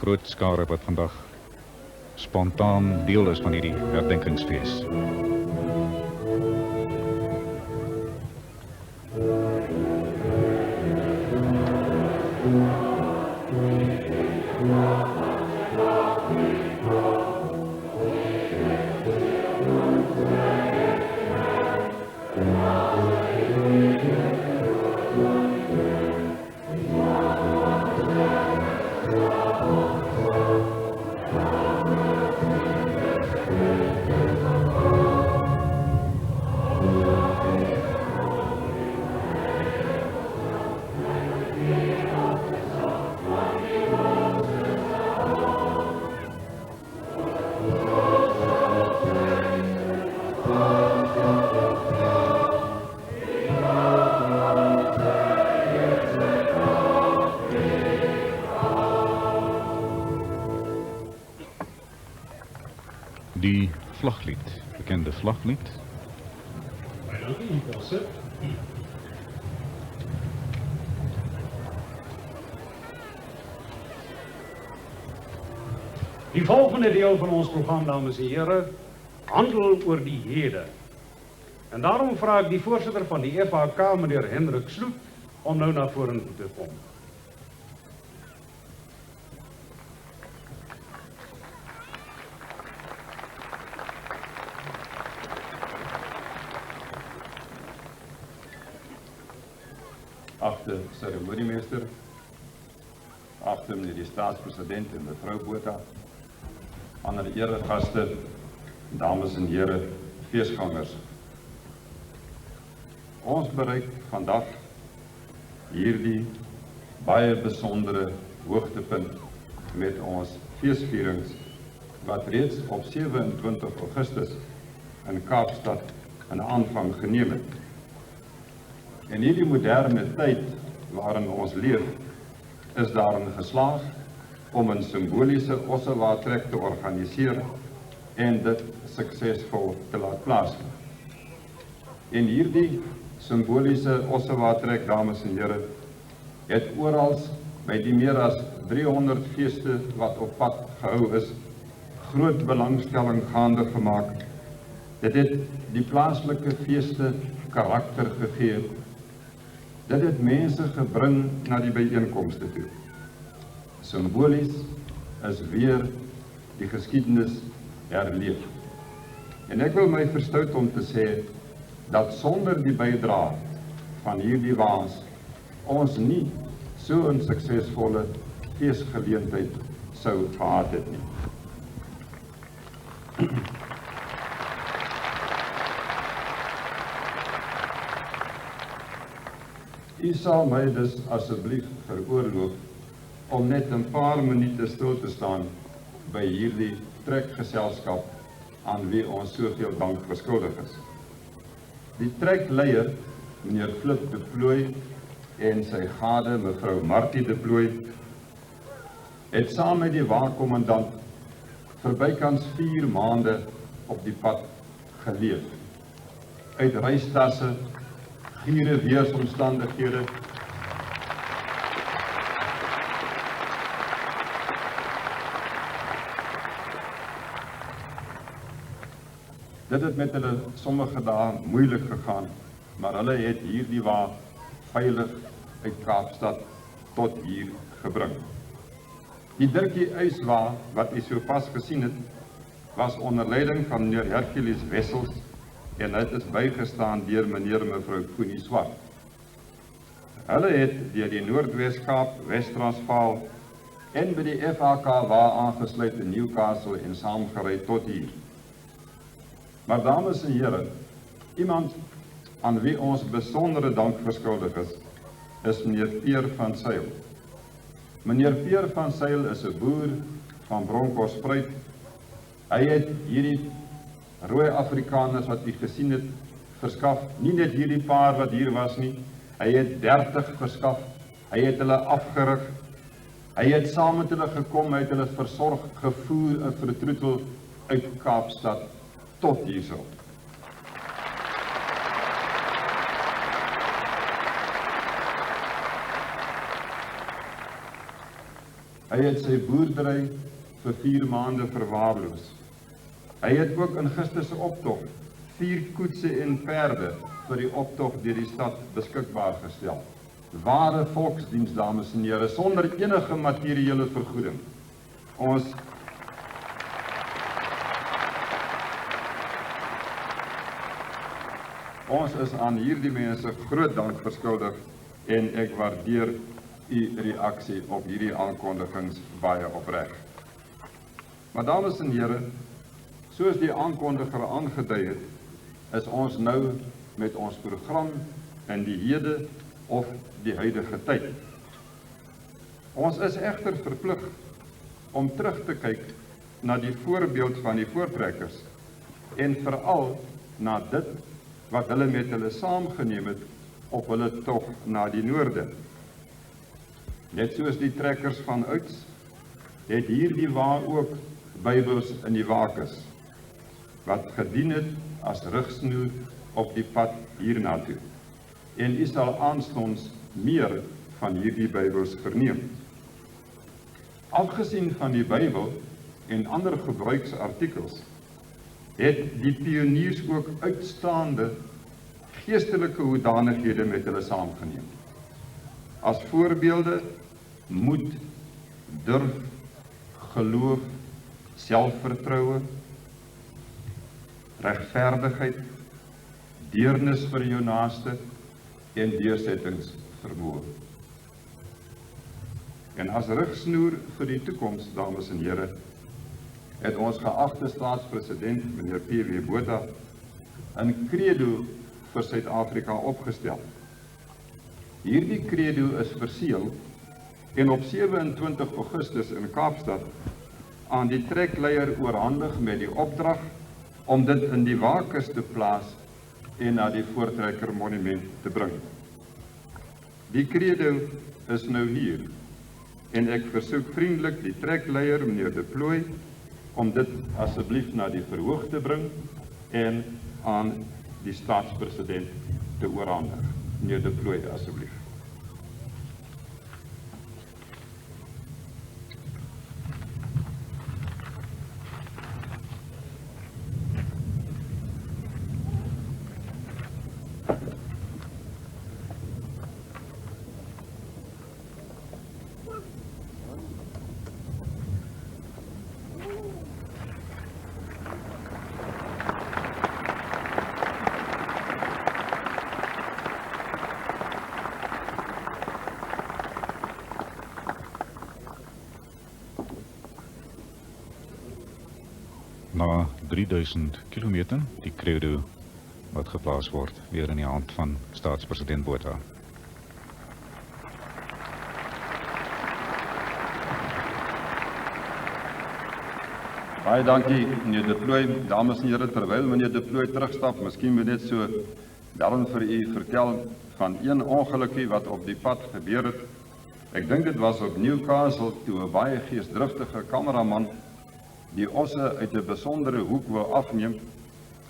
groot skare wat vandag spontaan deel is van hierdie herdenkingsfees. Die vlaglied, bekende vlaglied. Die volgende deel van ons program, dames en heren, handel oor die hede. En daarom vraag ik die voorzitter van die FHK, meneer Hendrik Sloet, om nou naar voren te komen. Achte ceremoniemeester, achte meneer de staatspresident en mevrouw Botha, andere eregasten, dames en heren, feestgangers. Ons bereik vandag hierdie baie besondere hoogtepunt met ons feestvierings wat reeds op 27 Augustus in Kaapstad 'n aanvang geneem het. In hierdie moderne tyd waarin ons leef, is daarin geslaag om 'n simboliese Ossewa-trek te organiseer en dit suksesvol te laat plaasvind. En hierdie simboliese Ossewa-trek, dames en heren, het oral by die meer as 300 feeste wat op pad gehou is, groot belangstelling gaande gemaak. Dit het die plaaslike feeste karakter gegee. Dit het mense gebring na die byeenkomste toe. Simbolies is weer die geskiedenis herleef. En ek wil my verstout om te sê dat sonder die bydrae van hierdie waans ons nie so 'n suksesvolle feesgeleentheid sou gehad het nie. U sal my dus asseblief veroorloof om net 'n paar minute stil te staan by hierdie trekgeselskap aan wie ons soveel dank verskuldig is. Die trekleier, meneer Flip de Plooy en sy gade, mevrou Martie de Plooy, het saam met die waakkommandant vir bykans 4 maande op die pad geleef. Uit reistasse, giere weersomstandighede, dit het met hulle sommige dae moeilik gegaan, maar hulle het hierdie wa veilig uit Kaapstad tot hier gebring. Die Dirkie Uyswa, wat u so pas gesien het, was onder leiding van meneer Hercules Wessels en het is bygestaan deur meneer en mevrou Koenie Swart. Hulle het deur die Noordwes-Kaap, Wes-Transvaal en by die FHK wa aangesluit in Newcastle en saamgery tot hier. Maar dames en heren, iemand aan wie ons besondere dank verskuldig is meneer Peer van Sail. Meneer Peer van Sail is 'n boer van Bronkhorstspruit. Hy het hierdie rooi Afrikaners wat u gesien het, verskaf, nie net hierdie paar wat hier was nie, hy het 30 verskaf, hy het hulle afgerig, hy het saam met hulle gekom, hy het hulle versorg, gevoer en vertroetel uit Kaapstad tot hierso. Hy het sy boerdery vir 4 maande verwaarloos. Hy het ook in gister se optog 4 koetse en perde vir die optog deur die stad beskikbaar gestel. Ware volksdiens, dames en here, sonder enige materiële vergoeding. Ons is aan hierdie mense groot dank verskuldig en ek waardeer u reaksie op hierdie aankondigings baie opreg. Maar dames en here, soos die aankondiger aangedui het, is ons nou met ons program in die hede of die huidige tyd. Ons is egter verplig om terug te kyk na die voorbeeld van die voortrekkers en veral na dit wat hulle met hulle saamgeneem het op hulle tog na die noorde. Net soos die trekkers van ouds, het hierdie wa ook Bybels in die wakes, wat gedien het as rigsnoer op die pad hiernatoe. En u sal aanstonds meer van hierdie Bybels verneem. Afgesien van die Bybel en ander gebruiksartikels, het die pioniers ook uitstaande geestelike hoedanighede met hulle saamgeneem. As voorbeelde moed, durf, geloof, selfvertroue, regverdigheid, deernis vir jou naaste en deursettingsvermoë. En as rigsnoer vir die toekoms, dames en here, het ons geagte staatspresident, meneer P.W. Botha, 'n credo vir Suid-Afrika opgestel. Hierdie credo is verseël en op 27 Augustus in Kaapstad aan die trekleier oorhandig met die opdrag om dit in die wakes te plaas en na die Voortrekker Monument te bring. Die credo is nou hier en ek versoek vriendelik die trekleier, meneer De Plooy, om dit asseblief na die verhoog te bring en aan die staatspresident te oorhandig. Meneer De Plooy, asseblief. Na 3000 kilometer, die credo wat geplaas word, weer in die hand van staatspresident Botha. Baie dankie, meneer De Plooy. Dames en here, terwyl meneer De Plooy terugstap, miskien moet net so daarom vir u vertel van een ongelukkie wat op die pad gebeur het. Ek dink dit was op Newcastle, toe 'n baie geesdriftige kameraman die osse uit 'n besondere hoek wou afneem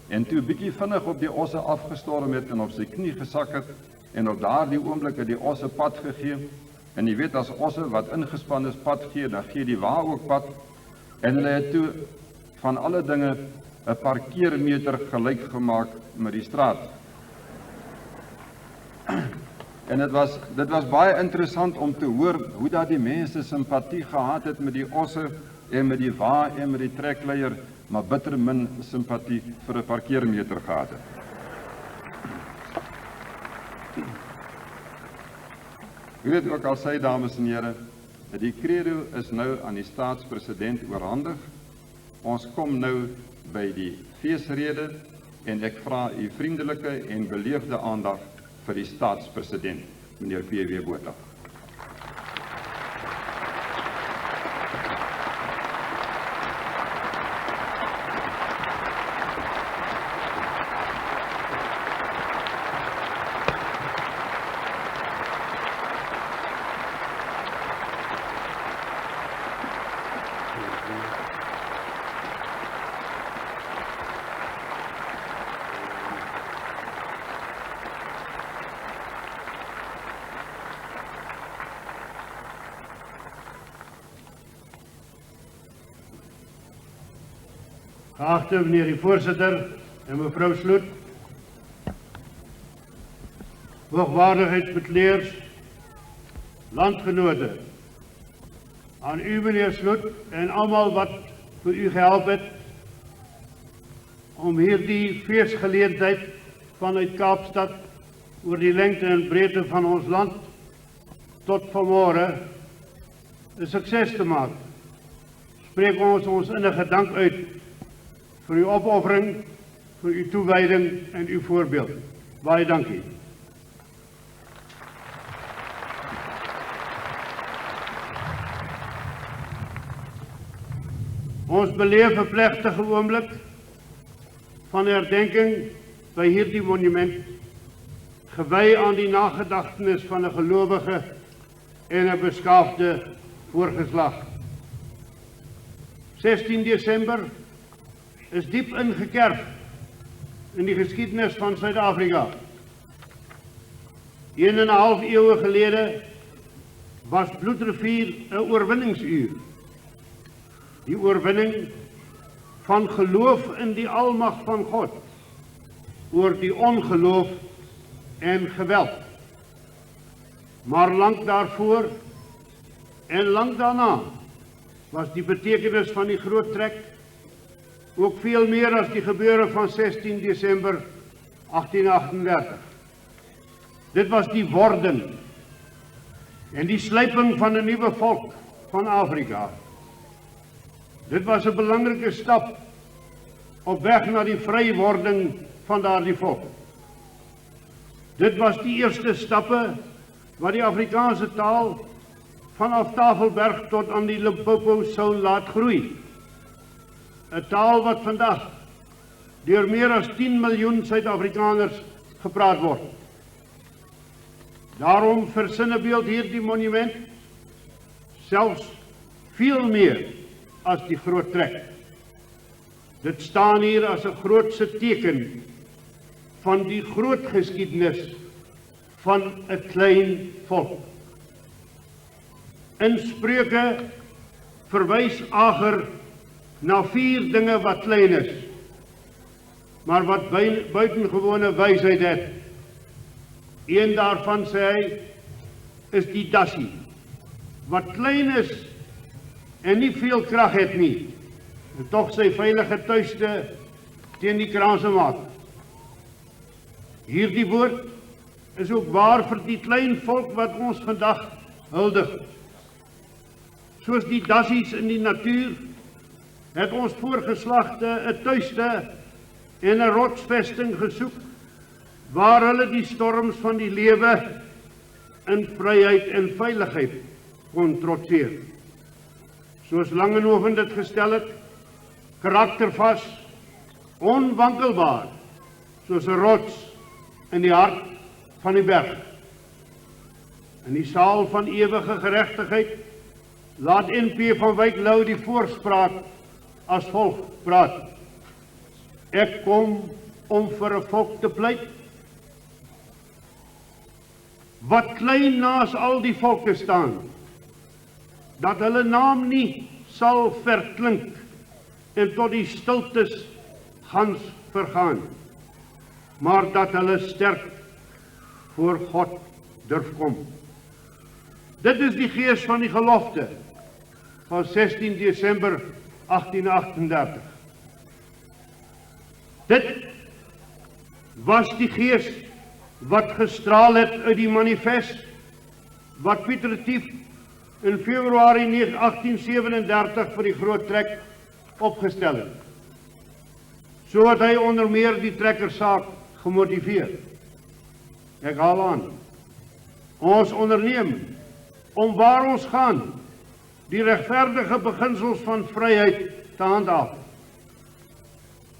en toe bietjie vinnig op die osse afgestorm het en op sy knie gesak het en op daardie oomblik het die osse pad gegee. En jy weet, as osse wat ingespan is pad gee, dan gee die wa ook pad. En hulle het toe van alle dinge 'n parkeermeter gelyk gemaak met die straat. En dit was baie interessant om te hoor hoe dat die mense simpatie gehad het met die osse en met die wa en met die trekleier, maar bitter min simpatie vir 'n parkeermeter gehad het. U weet ook al sê, dames en here, die credo is nou aan die staatspresident oorhandig. Ons kom nou by die feesrede en ek vra u vriendelike en beleefde aandag vir die staatspresident, meneer P.W. Botha. Geachte meneer die voorzitter en mevrou Sloot, hoogwaardigheidsbekleers, landgenote, aan u meneer Sloot en almal wat vir u gehelp het om hierdie feesgeleentheid vanuit Kaapstad oor die lengte en breedte van ons land tot vanmôre 'n sukses te maak. Spreek ons innige dank uit vir uw opoffering, vir uw toewijding en uw voorbeeld. Baie dankie. Ons beleef 'n plegtige oomblik van herdenking by hierdie monument, gewy aan die nagedagtenis van 'n gelowige en 'n beskaafde voorgeslag. 16 Desember is diep ingekerf in die geskiedenis van Suid-Afrika. 1,5 eeue gelede was Bloedrivier 'n oorwinningsuur. Die oorwinning van geloof in die almag van God oor die ongeloof en geweld. Maar lank daarvoor en lank daarna was die betekenis van die groot trek ook veel meer as die gebeure van 16 Desember 1838. Dit was die wording en die slyping van 'n nuwe volk van Afrika. Dit was 'n belangrike stap op weg na die vrywording van daardie volk. Dit was die eerste stappe wat die Afrikaanse taal vanaf Tafelberg tot aan die Limpopo sou laat groei. 'n Taal wat vandag deur meer as 10 miljoen Suid-Afrikaners gepraat word. Daarom versinnebeeld hierdie monument selfs veel meer as die groot trek. Dit staan hier as 'n grootse teken van die groot geskiedenis van 'n klein volk. In Spreuke verwys Ager na 4 dinge wat klein is, maar wat buitengewone wysheid het. Een daarvan sê hy, is die dassie, wat klein is en nie veel krag het nie, en tog sy veilige tuiste teen die kraanse maak. Hierdie woord is ook waar vir die klein volk wat ons vandag huldig. Soos die dassies in die natuur, het ons voorgeslagte 'n tuiste en 'n rotsvesting gesoek, waar hulle die storms van die lewe in vryheid en veiligheid kon trotseer. Soos Langehoven dit gestel het, karaktervas, onwankelbaar, soos 'n rots in die hart van die berg. In die saal van ewige geregtigheid laat NP van Wyk Lou die voorspraak as volk praat. Ek kom om vir 'n volk te pleit, wat klein naas al die volke staan, dat hulle naam nie sal verklink en tot die stiltes gans vergaan, maar dat hulle sterk voor God durf kom. Dit is die gees van die gelofte van 16 Desember 1838. Dit was die gees wat gestraal het uit die manifest wat Piet Retief in Februarie 1837 vir die groot trek opgestel het. So het hy onder meer die trekkersaak gemotiveer. Ek haal aan, ons onderneem om waar ons gaan, die regverdige beginsels van vryheid te handhaaf.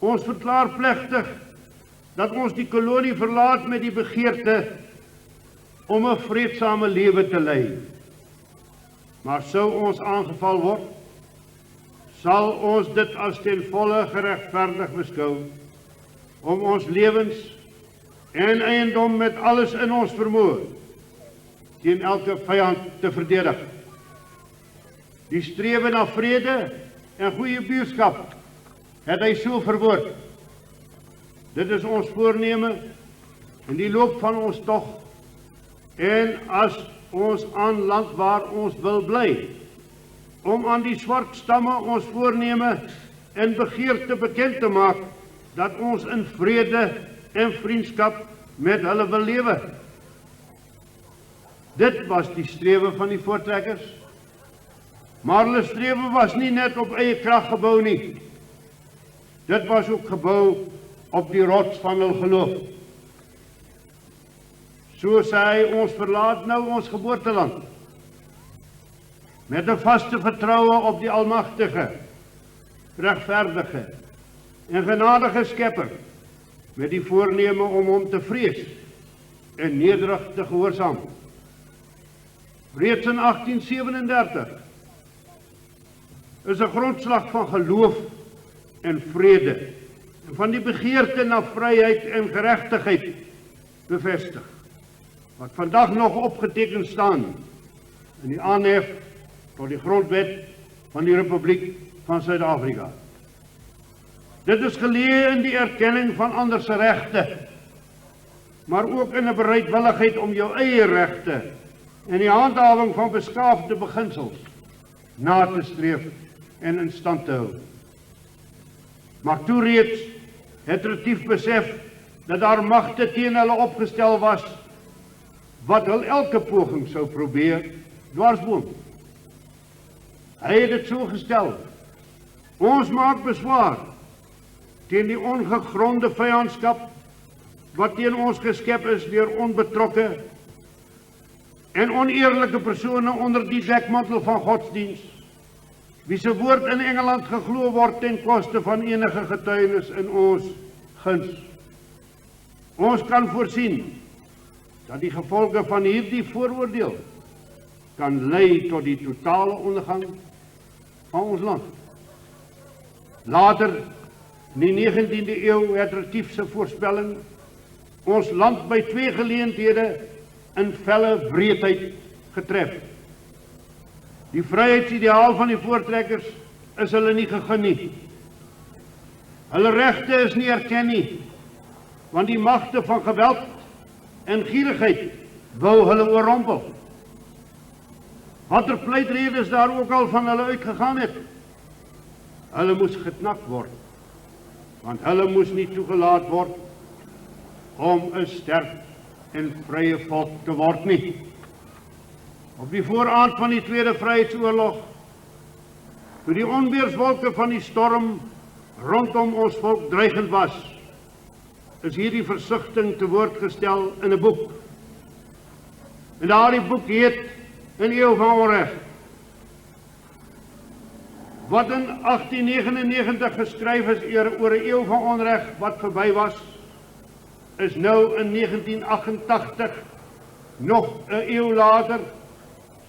Ons verklaar plegtig dat ons die kolonie verlaat met die begeerte om 'n vreedsame lewe te lei. Maar sou ons aangeval word, sal ons dit as ten volle geregverdig beskou om ons lewens en eiendom met alles in ons vermoë teen elke vyand te verdedig. Die strewe na vrede en goeie buurskap het hy so verwoord: dit is ons voorneme in die loop van ons tog en as ons aanland waar ons wil bly, om aan die swart stamme ons voorneme en begeerte bekend te maak dat ons in vrede en vriendskap met hulle wil lewe. Dit was die strewe van die voortrekkers. Maar hulle strewe was nie net op eie krag gebou nie. Dit was ook gebou op die rots van hul geloof. So sê hy, ons verlaat nou ons geboorteland met 'n vaste vertroue op die almagtige, regverdige en genadige Skepper, met die voorneme om hom te vrees en nederig te gehoorsaam. Reeds in 1837 is 'n grondslag van geloof en vrede en van die begeerte na vryheid en geregtigheid bevestig, wat vandag nog opgeteken staan in die aanhef tot die grondwet van die Republiek van Suid-Afrika. Dit is geleë in die erkenning van ander se regte, maar ook in 'n bereidwilligheid om jou eie regte en die handhawing van beskaafde beginsels na te streef en in stand te hou. Maar toe reeds het Retief besef dat daar magte teen hulle opgestel was wat hul elke poging sou probeer dwarsboom. Hy het dit so gestel: ons maak beswaar teen die ongegronde vyandskap wat teen ons geskep is deur onbetrokke en oneerlike persone onder die dekmantel van godsdiens, wie se woord in Engeland geglo word ten koste van enige getuienis in ons guns. Ons kan voorsien dat die gevolge van hierdie vooroordeel kan lei tot die totale ondergang van ons land. Later, in die 19de eeu, het Retief se voorspelling ons land by 2 geleenthede in felle wreedheid getref. Die vryheidsideaal van die voortrekkers is hulle nie gegee nie. Hulle regte is nie erken nie, want die magte van geweld en gierigheid wou hulle oorrompel. Watter pleitredes daar ook al van hulle uitgegaan het, hulle moes geknak word, want hulle moes nie toegelaat word om 'n sterk en vrye volk te word nie. Op die vooraand van die Tweede Vryheidsoorlog, toe die onweerswolke van die storm rondom ons volk dreigend was, is hierdie versigtiging te woord gestel in 'n boek. En daardie boek heet 'n Eeu van Onreg, wat in 1899 geskryf is oor 'n eeu van onreg wat verby was, is nou in 1988, nog 'n eeu later,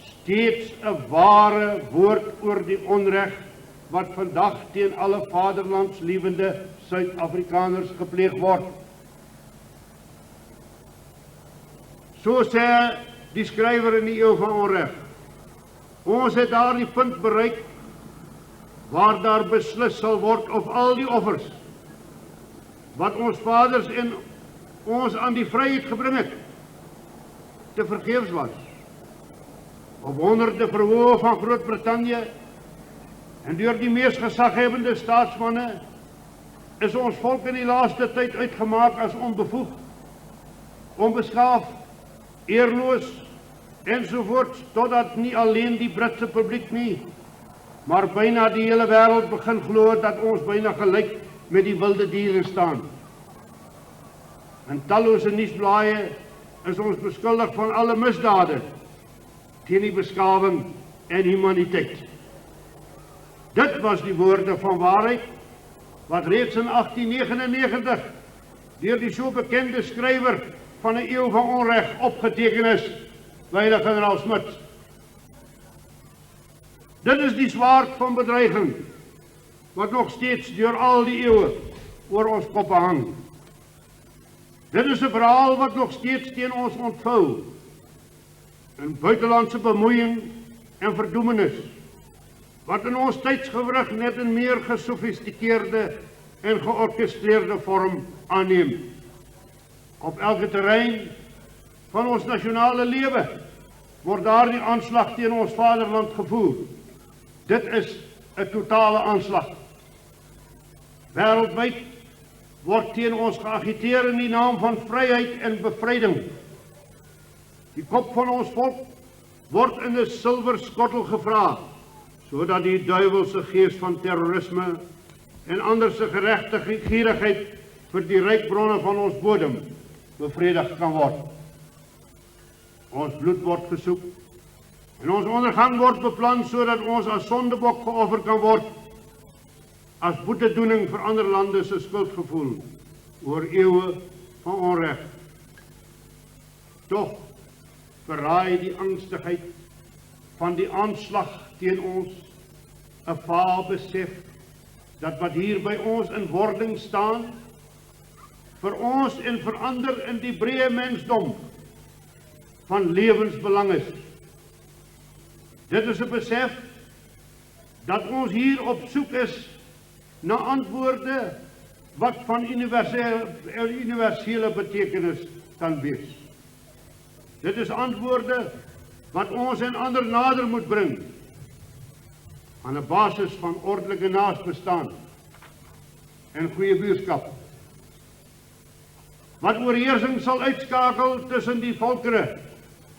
steeds 'n ware woord oor die onreg wat vandag teen alle vaderlandsliewende Suid-Afrikaners gepleeg word. So sê die skrywer in die Eeu van Onreg: ons het daardie punt bereik waar daar beslis sal word of al die offers wat ons vaders en ons aan die vryheid gebring het, te vergeefs was. Op honderde verhoë van Groot-Brittanje en deur die mees gesaghebbende staatsmanne is ons volk in die laaste tyd uitgemaak as onbevoegd, onbeskaaf, eerloos ensovoorts, totdat nie alleen die Britse publiek nie, maar byna die hele wêreld begin glo dat ons byna gelyk met die wilde diere staan. In tallose nuusblaaie is ons beskuldig van alle misdade teen die beskawing en humaniteit. Dit was die woorde van waarheid wat reeds in 1899 deur die so bekende skrywer van 'n Eeu van Onreg opgeteken is, wyle generaal Smuts. Dit is die swaard van bedreiging wat nog steeds deur al die eeue oor ons koppe hang. Dit is 'n verhaal wat nog steeds teen ons ontvou in buitelandse bemoeiing en verdoemenis, wat in ons tydsgewrig net in meer gesofistikeerde en georkestreerde vorm aanneem. Op elke terrein van ons nasionale lewe word daardie aanslag teen ons vaderland gevoer. Dit is 'n totale aanslag. Wêreldwyd word teen ons geagiteer in die naam van vryheid en bevryding. Die kop van ons volk word in 'n silverskottel gevra, sodat die duiwelse gees van terrorisme en ander se geregtigheid vir die ryk bronne van ons bodem bevredig kan word. Ons bloed word gesoek en ons ondergang word beplan sodat ons as sondebok geoffer kan word as boetedoening vir ander lande se skuldgevoel oor eeue van onreg. Tog verraai die angstigheid van die aanslag teen ons 'n vaal besef dat wat hier by ons in wording staan vir ons en vir ander in die breë mensdom van lewensbelang is. Dit is 'n besef dat ons hier op soek is na antwoorde wat van universele betekenis kan wees. Dit is antwoorde wat ons en ander nader moet bring aan 'n basis van ordelike naasbestaan en goeie buurskap. Wat oorheersing sal uitskakel tussen die volkere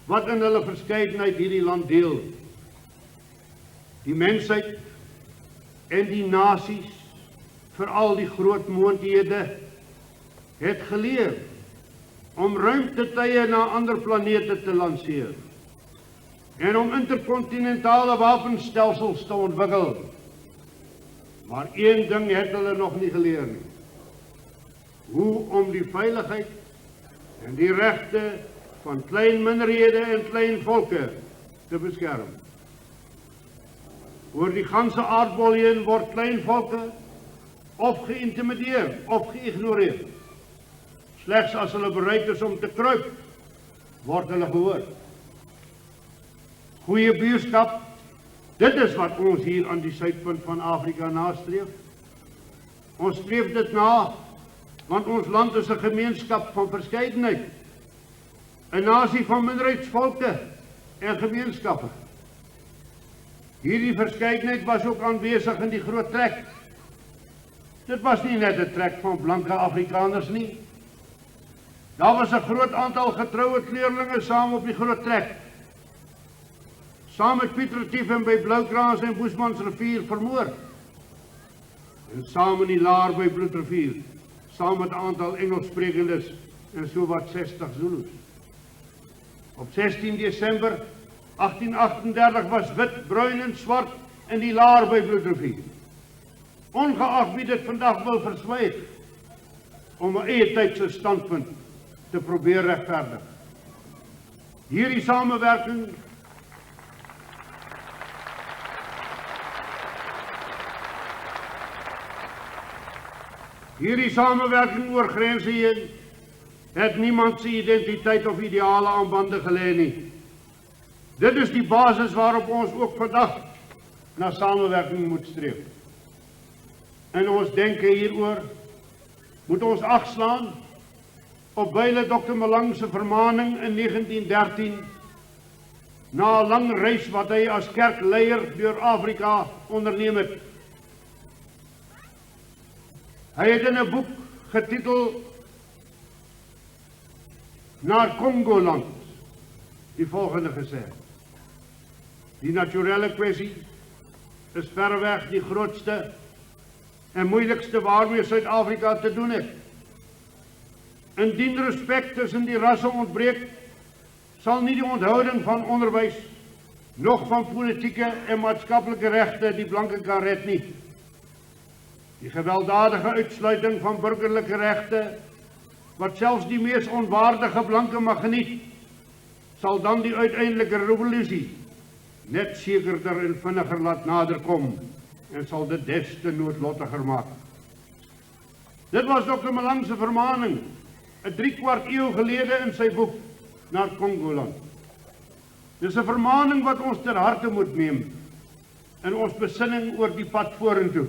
wat in hulle verskeidenheid hierdie land deel. Die mensheid en die nasies, veral die groot moondhede, het geleer om ruimtetye na ander planete te lanseer en om interkontinentale wapenstelsels te ontwikkel. Maar een ding het hulle nog nie geleer nie: hoe om die veiligheid en die regte van klein minderhede en klein volke te beskerm. Oor die ganse aardbol heen word klein volke of geïntimideer of geïgnoreer. Slegs as hulle bereid is om te kruip, word hulle gehoor. Goeie buurskap, dit is wat ons hier aan die suidpunt van Afrika nastreef. Ons streef dit na, want ons land is 'n gemeenskap van verskeidenheid, 'n nasie van minderheidsvolke en gemeenskappe. Hierdie verskeidenheid was ook aanwesig in die groot trek. Dit was nie net 'n trek van blanke Afrikaners nie. Daar was 'n groot aantal getroue kleerlinge saam op die groot trek. Saam met Piet Retief en by Bloukraans en Boesmansrivier vermoor. En saam in die Laar by Bloedrivier, saam met 'n aantal Engelssprekendes en sowat 60 Zulus. Op 16 Desember 1838 was wit, bruin en swart in die Laar by Bloedrivier. Ongeag wie dit vandag wil verswyg om 'n eie tydse standpunt te probeer regverdig. Hierdie samewerking oor grense heen het niemand se identiteit of ideale aan bande gelê nie. Dit is die basis waarop ons ook vandag na samewerking moet streef. In ons denke hieroor moet ons ag slaan op byle Dr. Malang se vermaning in 1913 na 'n lang reis wat hy as kerkleier deur Afrika onderneem het. Hy het in 'n boek getitel Naar Congoland die volgende gesê: die naturele kwessie is verreweg die grootste en moeilikste waarmee Suid-Afrika te doen het. Indien respek tussen die rasse ontbreek, sal nie die onthouding van onderwys, nog van politieke en maatskaplike regte die blanke kan red nie. Die gewelddadige uitsluiting van burgerlike regte, wat selfs die mees onwaardige blanke mag geniet, sal dan die uiteindelike revolusie net sekerder en vinniger laat naderkom en sal dit des te noodlottiger maak. Dit was Dr. Malang se vermaning 'n 3/4 eeu gelede in sy boek Naar Congoland. Dis 'n vermaning wat ons ter harte moet neem in ons besinning oor die pad vorentoe.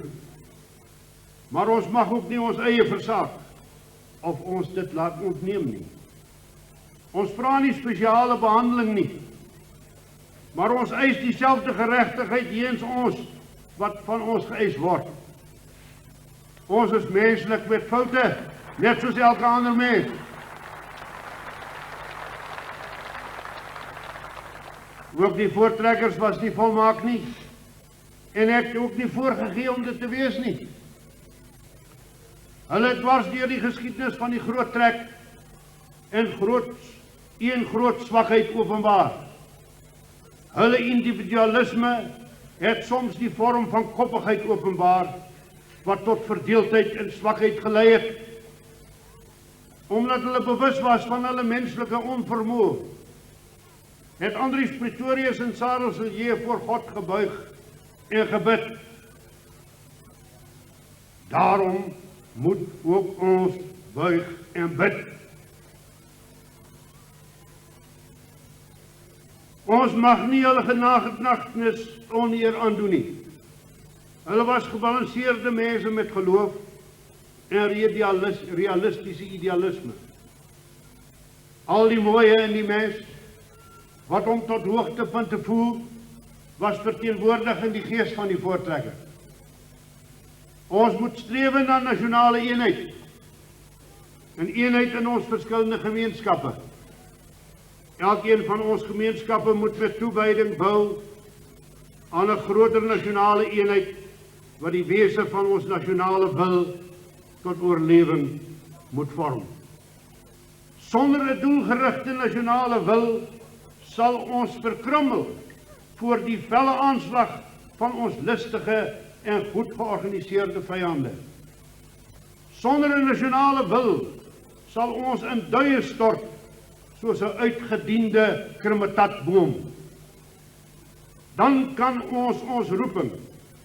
Maar ons mag ook nie ons eie versaak of ons dit laat ontneem nie. Ons vra nie spesiale behandeling nie, maar ons eis dieselfde geregtigheid teenoor ons wat van ons geëis word. Ons is menslik met foute, net soos elke ander mens. Ook die voortrekkers was nie volmaak nie, en ek het ook nie voorgegee om dit te wees nie. Hulle het dwars deur die geskiedenis van die groot trek en een groot swakheid openbaar. Hulle individualisme het soms die vorm van koppigheid openbaar, wat tot verdeeldheid en swakheid gelei het. Omdat hulle bewus was van hulle menslike onvermoë, het Andries Pretorius en Sarel Silje voor God gebuig en gebid. Daarom moet ook ons buig en bid. Ons mag nie hulle genagtenis oneer aandoen nie. Hulle was gebalanseerde mense met geloof en realistiese idealisme. Al die mooie in die mens, wat hom tot hoogtepunte voel, was verteenwoordig in die gees van die voortrekker. Ons moet strewe na nasionale eenheid, en eenheid in ons verskillende gemeenskappe. Elkeen van ons gemeenskappe moet met toewyding bou aan 'n groter nasionale eenheid, wat die wese van ons nasionale wil tot oorlewing moet vorm. Sonder 'n doelgerigte nasionale wil sal ons verkrummel voor die felle aanslag van ons listige en goed georganiseerde vyande. Sonder 'n nasionale wil sal ons in duie stort soos 'n uitgediende krematatboom. Dan kan ons roeping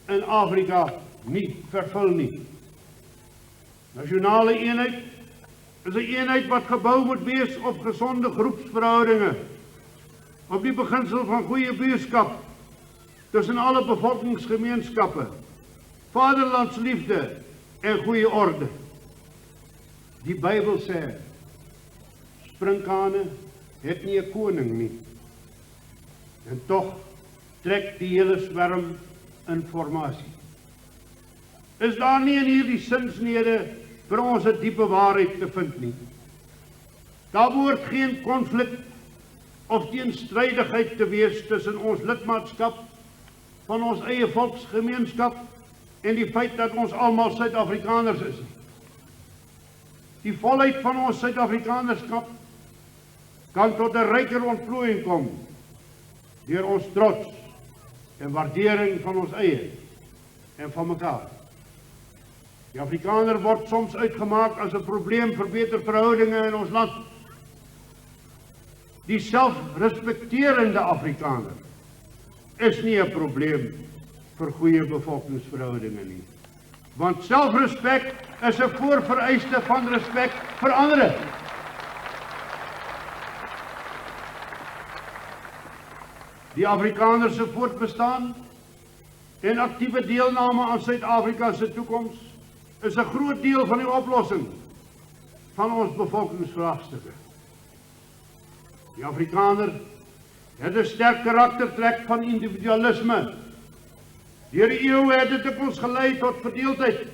in Afrika nie vervul nie. Nasionale eenheid is 'n eenheid wat gebou moet wees op gesonde groepsverhoudinge, op die beginsel van goeie buurskap tussen alle bevolkingsgemeenskappe, vaderlandsliefde en goeie orde. Die Bybel sê, sprinkane het nie 'n koning nie, en tog trek die hele swerm in formasie. Is daar nie in hierdie sinsnede vir ons 'n diepe waarheid te vind nie? Daar behoort geen konflik of teenstrydigheid te wees tussen ons lidmaatskap van ons eie volksgemeenskap en die feit dat ons almal Suid-Afrikaners is. Die volheid van ons Suid-Afrikanerskap kan tot 'n ryker ontplooiing kom deur ons trots en waardering van ons eie en van mekaar. Die Afrikaner word soms uitgemaak as 'n probleem vir beter verhoudinge in ons land. Die selfrespekterende Afrikaner is nie 'n probleem vir goeie bevolkingsverhoudinge nie. Want selfrespek is 'n voorvereiste van respek vir ander. Die Afrikaner se voortbestaan en aktiewe deelname aan Suid-Afrika se toekoms is 'n groot deel van die oplossing van ons bevolkingsvraagstukke. Die Afrikaner het 'n sterk karaktertrek van individualisme. Deur die eeue het dit ons gelei tot verdeeldheid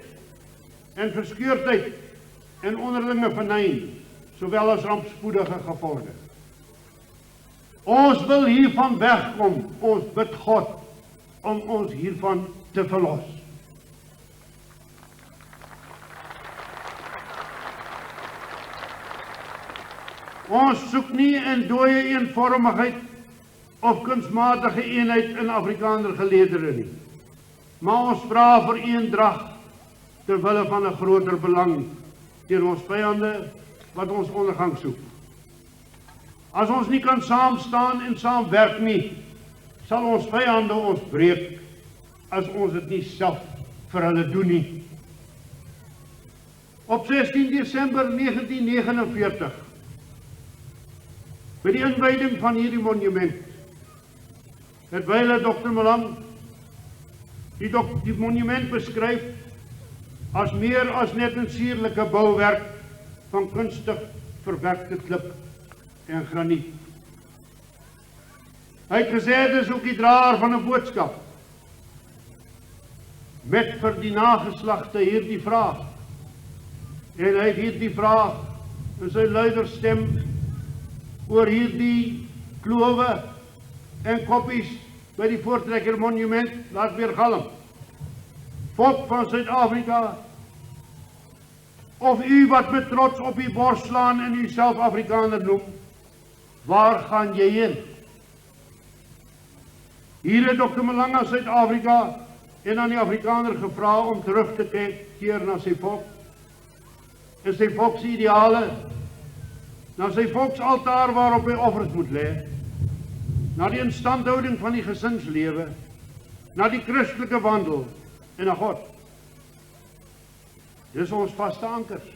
en verskeurdheid en onderlinge venyn, sowel as rampspoedige gevolge. Ons wil hiervan wegkom. Ons bid God om ons hiervan te verlos. Ons soek nie in dooie eenvormigheid of kunsmatige eenheid in Afrikaner geleedere nie, maar ons vra vir eendrag ter wille van 'n groter belang teen ons vyande wat ons ondergang soek. As ons nie kan saam staan en saamwerk nie, sal ons vyande ons breek as ons dit nie self vir hulle doen nie. Op 16 Desember 1949, by die inwyding van hierdie monument, het wyle Dr. Malan Die monument beskryf as meer as net 'n sierlike bouwerk van kunstig verwerkte klip en graniet. Hy het gesê dit is ook die draer van 'n boodskap met vir die nageslagte hierdie vraag. En hy het hierdie vraag in sy luider stem oor hierdie klowe en koppies by die Voortrekker Monument laat weer galm. Volk van Suid-Afrika, of u wat met trots op u bors slaan en u self Afrikaner noem, waar gaan jy heen? Hier het Dr. Malanga Suid-Afrika en aan die Afrikaner gevra om terug te keer na sy volk, en sy volksideale, na sy volksaltaar waarop hy offers moet lê, na die instandhouding van die gesinslewe, na die Christelike wandel en na God. Dis ons vaste ankers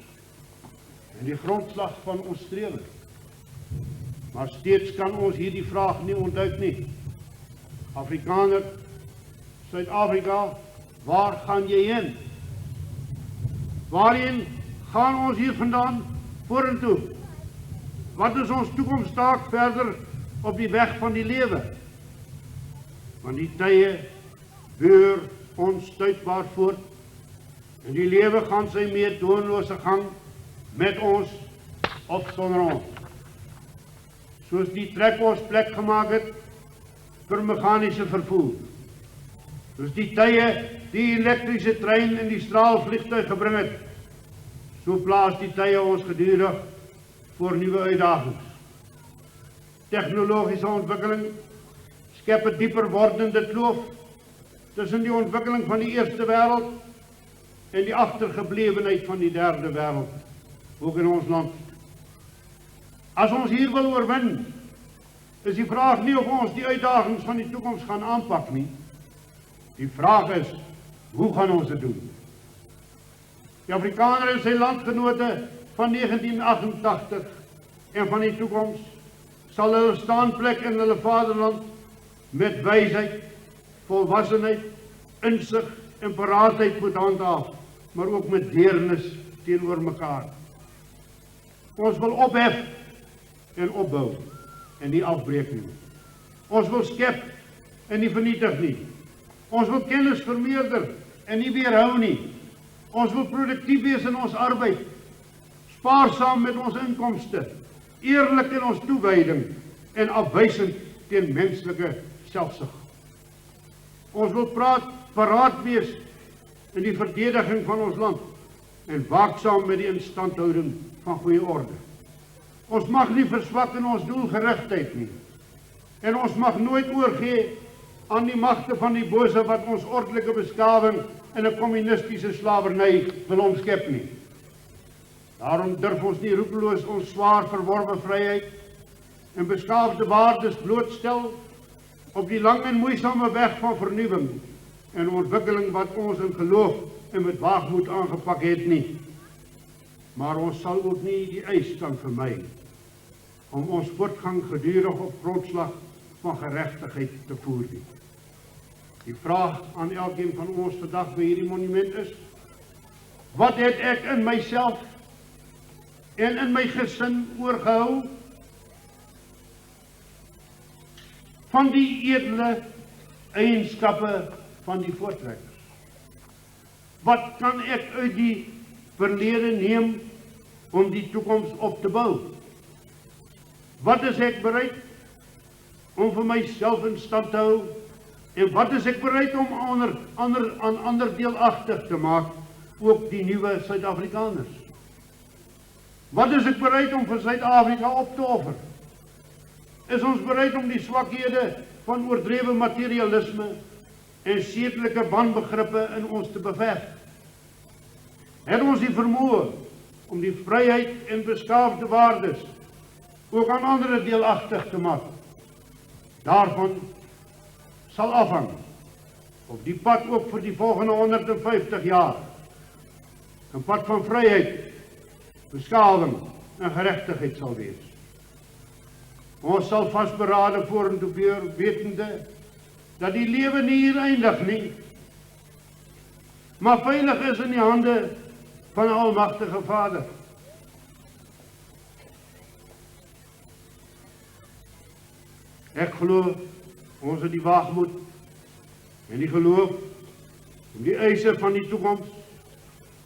en die grondslag van ons strewe. Maar steeds kan ons hierdie vraag nie ontduik nie. Afrikaner, Suid-Afrika, waar gaan jy heen? Waarheen gaan ons hier vandaan vorentoe? Wat is ons toekomstaak verder op die weg van die lewe? Want die tye beur onstuitbaar voort en die lewe gaan sy meedoenlose gang met ons of sonder ons. Soos die trek ons plek gemaak het vir meganiese vervoer. Soos die tye die elektriese trein en die straalvliegtuig gebring het, so plaas die tye ons gedurig voor nuwe uitdagings. Tegnologiese ontwikkeling skep 'n dieper wordende kloof tussen die ontwikkeling van die eerste wêreld en die agtergeblewenheid van die derde wêreld, ook in ons land. As ons hier wil oorwin, is die vraag nie of ons die uitdagings van die toekoms gaan aanpak nie. Die vraag is, hoe gaan ons dit doen? Die Afrikaner en sy landgenote van 1988 en van die toekoms sal hulle staanplek in hulle vaderland met wysheid, volwassenheid, insig en paraatheid moet handhaaf, maar ook met deernis teenoor mekaar. Ons wil ophef en opbou en nie afbreek nie. Ons wil skep en nie vernietig nie. Ons wil kennis vermeerder en nie weerhou nie. Ons wil produktief wees in ons arbeid, spaarsaam met ons inkomste, eerlik in ons toewyding en afwysend teen menslike selfsug. Ons wil paraat wees in die verdediging van ons land en waaksaam met die instandhouding van goeie orde. Ons mag nie verswak in ons doelgerigtheid nie. En ons mag nooit oorgee aan die magte van die bose wat ons ordelike beskawing in 'n kommunistiese slawerny wil omskep nie. Daarom durf ons nie roekeloos ons swaar verworwe vryheid en beskaafde waardes blootstel op die lang en moeisame weg van vernuwing en ontwikkeling wat ons in geloof en met waagmoed aangepak het nie. Maar ons sal ook nie die eis kan vermy om ons voortgang gedurig op grondslag van geregtigheid te voer nie. Die vraag aan elkeen van ons vandag by hierdie monument is: wat het ek in myself en in my gesin oorgehou van die edele eienskappe van die voortrekkers? Wat kan ek uit die verlede neem om die toekoms op te bou? Wat is ek bereid om vir myself in stand te hou? En wat is ek bereid om aan ander deelagtig te maak, ook die nuwe Suid-Afrikaners? Wat is ek bereid om vir Suid-Afrika op te offer? Is ons bereid om die swakhede van oordrewe materialisme en sedelike wanbegrippe in ons te beveg? Het ons die vermoë om die vryheid en beskaafde waardes ook aan ander deelagtig te maak? Daarvan sal afhang of die pad ook vir die volgende 150 jaar 'n pad van vryheid, beskawing en geregtigheid sal wees. Ons sal vasberade vorentoe beur, wetende dat die lewe nie hier eindig nie maar veilig is in die hande van 'n almagtige Vader. Ek glo ons het die waagmoed en die geloof om die eise van die toekoms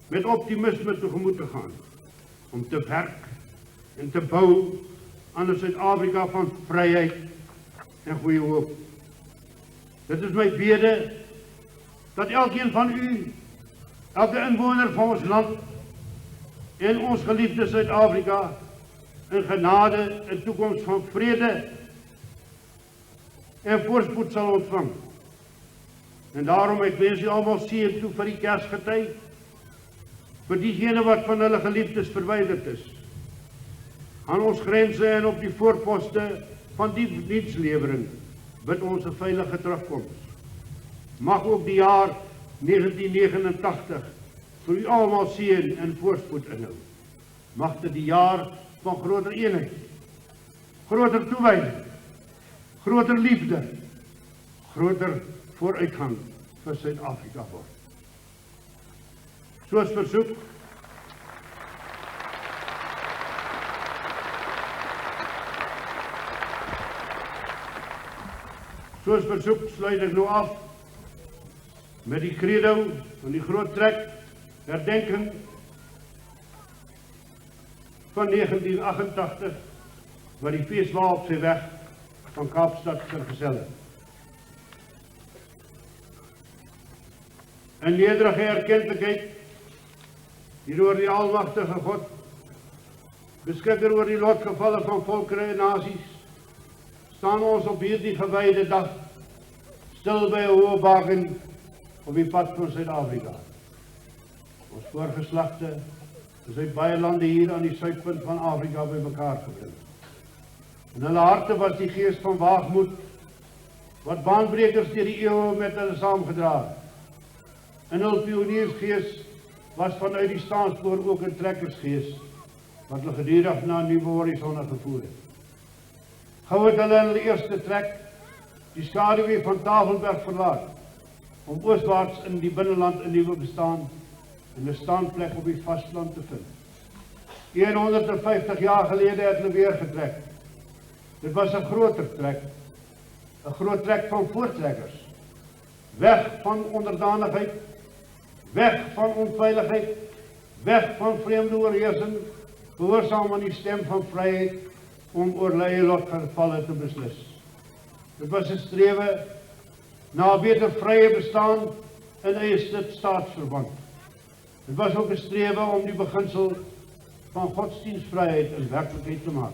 met optimisme tegemoet te gaan, om te werk en te bou aan 'n Suid-Afrika van vryheid en goeie hoop. Dit is my bede dat elkeen van u, elke inwoner van ons land en ons geliefde Suid-Afrika in genade 'n toekoms van vrede en voorspoed sal ontvang. En daarom ek wens u almal seën toe vir die Kersgety, vir diegene wat van hulle geliefdes verwyderd is, aan ons grense en op die voorposte van die dienslewering, bid ons 'n veilige terugkoms. Mag ook die jaar 1989 vir u almal seën en voorspoed inhou. Mag dit die jaar van groter eenheid, groter toewyding, groter liefde, groter vooruitgang vir Suid-Afrika word. Soos versoek, sluit ek nou af met die credo van die groot trek herdenking van 1988 wat die feesmaal op sy weg van Kaapstad vergesel het. In nederige erkentlikheid hieroor die almagtige God, beskikker oor die lotgevalle van volkere en nasies, staan ons op hierdie gewyde dag stil by 'n hoë baken op die pad van Suid-Afrika. Ons voorgeslagte is uit baie lande hier aan die suidpunt van Afrika bymekaar gebring. In hulle harte was die gees van waagmoed wat baanbrekers deur die eeue met hulle saamgedra het. In hul pioniersgees was vanuit die staanspoor ook 'n trekkersgees wat hulle gedurig na 'n nuwe horisonne gevoer het. Gou het hulle in hulle eerste trek die skaduwee van Tafelberg verlaat om ooswaarts in die binneland 'n nuwe bestaan en 'n staanplek op die vasteland te vind. 150 jaar gelede het hulle weer getrek. Dit was 'n groter trek, 'n groot trek van voortrekkers, weg van onderdanigheid, weg van onveiligheid, weg van vreemde oorheersing, gehoorsaam aan die stem van vryheid om oor leie lotgevalle te beslis. Dit was 'n strewe na 'n beter vrye bestaan in eie staatsverband. Dit was ook 'n strewe om die beginsel van godsdienstvryheid in werklikheid te maak.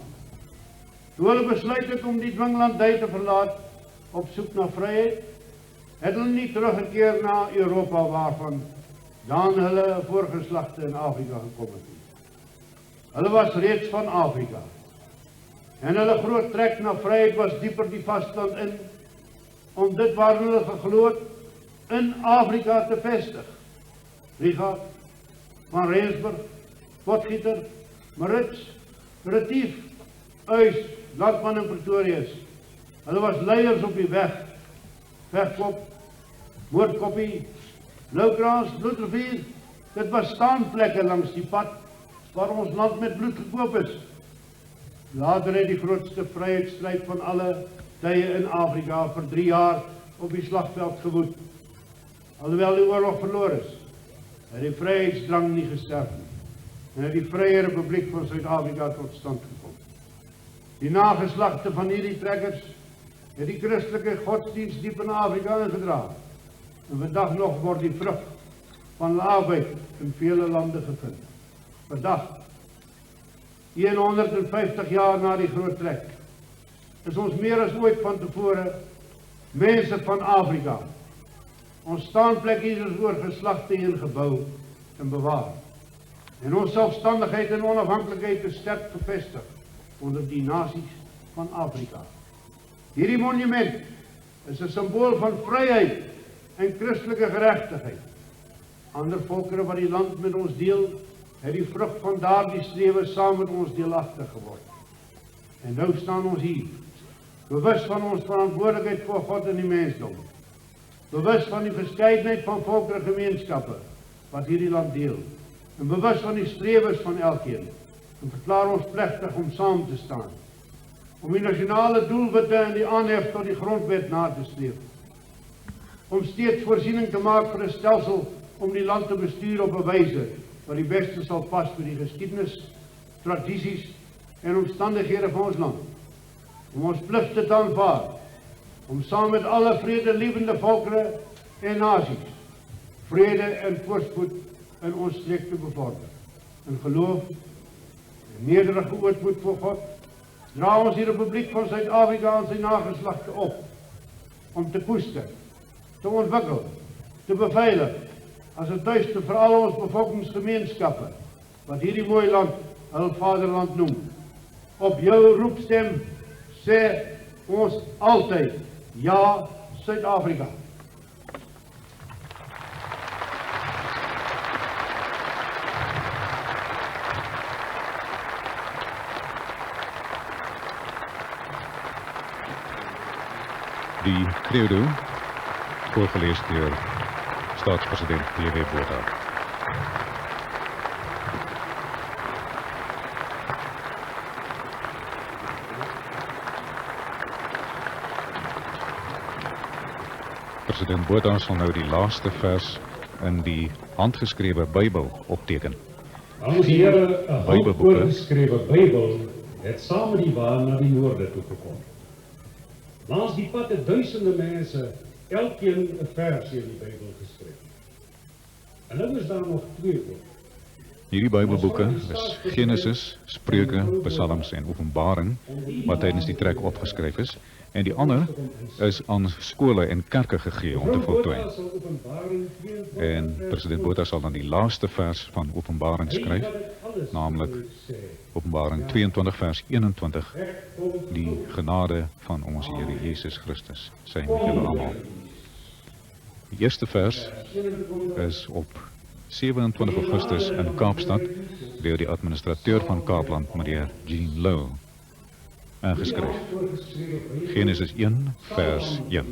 Toe hulle besluit het om die dwinglandy te verlaat op soek na vryheid, het hulle nie teruggekeer na Europa waarvan dan hulle voorgeslagte in Afrika gekom het. Hulle was reeds van Afrika. En hulle groot trek na vryheid was dieper die vasteland in, om dit waar hulle geglo het in Afrika te vestig. Riga, Van Rensburg, Potgieter, Marits, Retief, Uys, Landman en Pretorius. Hulle was leiers op die weg. Vegkop, Moordkoppie, Noukraans, Bloedrivier. Dit was staanplekke langs die pad waar ons land met bloed gekoop is. Later het die grootste vryheidsstryd van alle tye in Afrika vir 3 jaar op die slagveld gewoed. Alhoewel die oorlog verloor is, het die vryheidsdrang nie gesterf nie en het die Vrye Republiek van Suid-Afrika tot stand gekom. Die nageslagte van hierdie trekkers het die Christelike godsdienst diep in Afrika ingedra. En vandag nog word die vrug van hulle arbeid in vele lande gevind. Vandag, 150 jaar na die groot trek, is ons meer as ooit van tevore mense van Afrika. Ons staanplek hier is oor geslagte heen gebou en bewaar. En ons selfstandigheid en onafhanklikheid is sterk gevestig onder die nasies van Afrika. Hierdie monument is 'n simbool van vryheid en Christelike geregtigheid. Ander volkere wat die land met ons deel, het die vrug van daardie strewe saam met ons deelagtig geword. En nou staan ons hier, bewus van ons verantwoordelikheid voor God en die mensdom, bewus van die verskeidenheid van volkeregemeenskappe wat hierdie land deel, en bewus van die strewes van elkeen, en verklaar ons plegtig om saam te staan, om die nasionale doelwitte en die aanhef tot die grondwet na te streef, om steeds voorsiening te maak vir 'n stelsel om die land te bestuur op 'n wyse wat die beste sal pas by die geskiedenis, tradisies en omstandighede van ons land, om ons pligte te aanvaar, om saam met alle vredelievende volkere en nasies vrede en voorspoed in ons streek te bevorder. In geloof en nederige ootmoed voor God dra ons die Republiek van Suid-Afrika en sy nageslagte op om te koester, te ontwikkel, te beveilig as 'n tuiste vir al ons bevolkingsgemeenskappe wat hierdie mooi land hul vaderland noem. Op jou roepstem sê ons altyd ja Suid-Afrika. Die credo, voorgelees deur staatspresident P.W. Botha. President Botha sal nou die laaste vers in die handgeskrewe Bybel opteken. Dames en heren, 'n Bybelboeke. handvoorgeskrewe Bybel het saam met die waan na die noorde toe gekom. Langs die pad het duisende mense elkeen 'n versie in die Bybel geskryf. En nou is daar nog 2 ook. Hierdie Bybelboeke is Genesis, Spreuke, Psalms en Openbaring wat tydens die trek opgeskryf is, en die ander is aan skole en kerke gegee om te voltooi. En president Botha sal dan die laaste vers van Openbaring skryf, naamlik Openbaring 22 vers 21, die genade van ons Here Jesus Christus, sy met julle almal. Die eerste vers is op 27 Augustus in Kaapstad deur die administrateur van Kaapland, meneer Jean Louw, ingeskryf. Genesis 1 vers 1.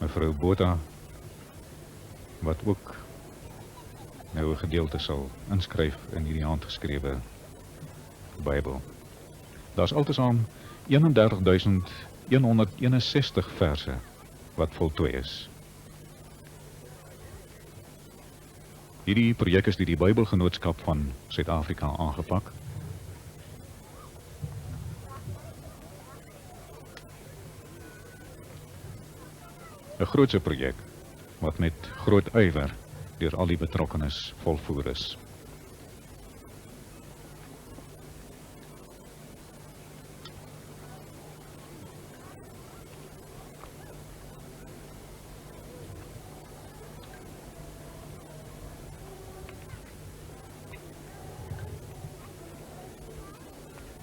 Mevrou Botha, wat ook nou 'n gedeelte sal inskryf in hierdie handgeskrewe Bybel. Daar's altesaam 31.161 verse wat voltooi is. Hierdie projek is deur die Bybelgenootskap van Suid-Afrika aangepak. 'n grootse projek wat met groot ywer deur al die betrokkenes volvoer is.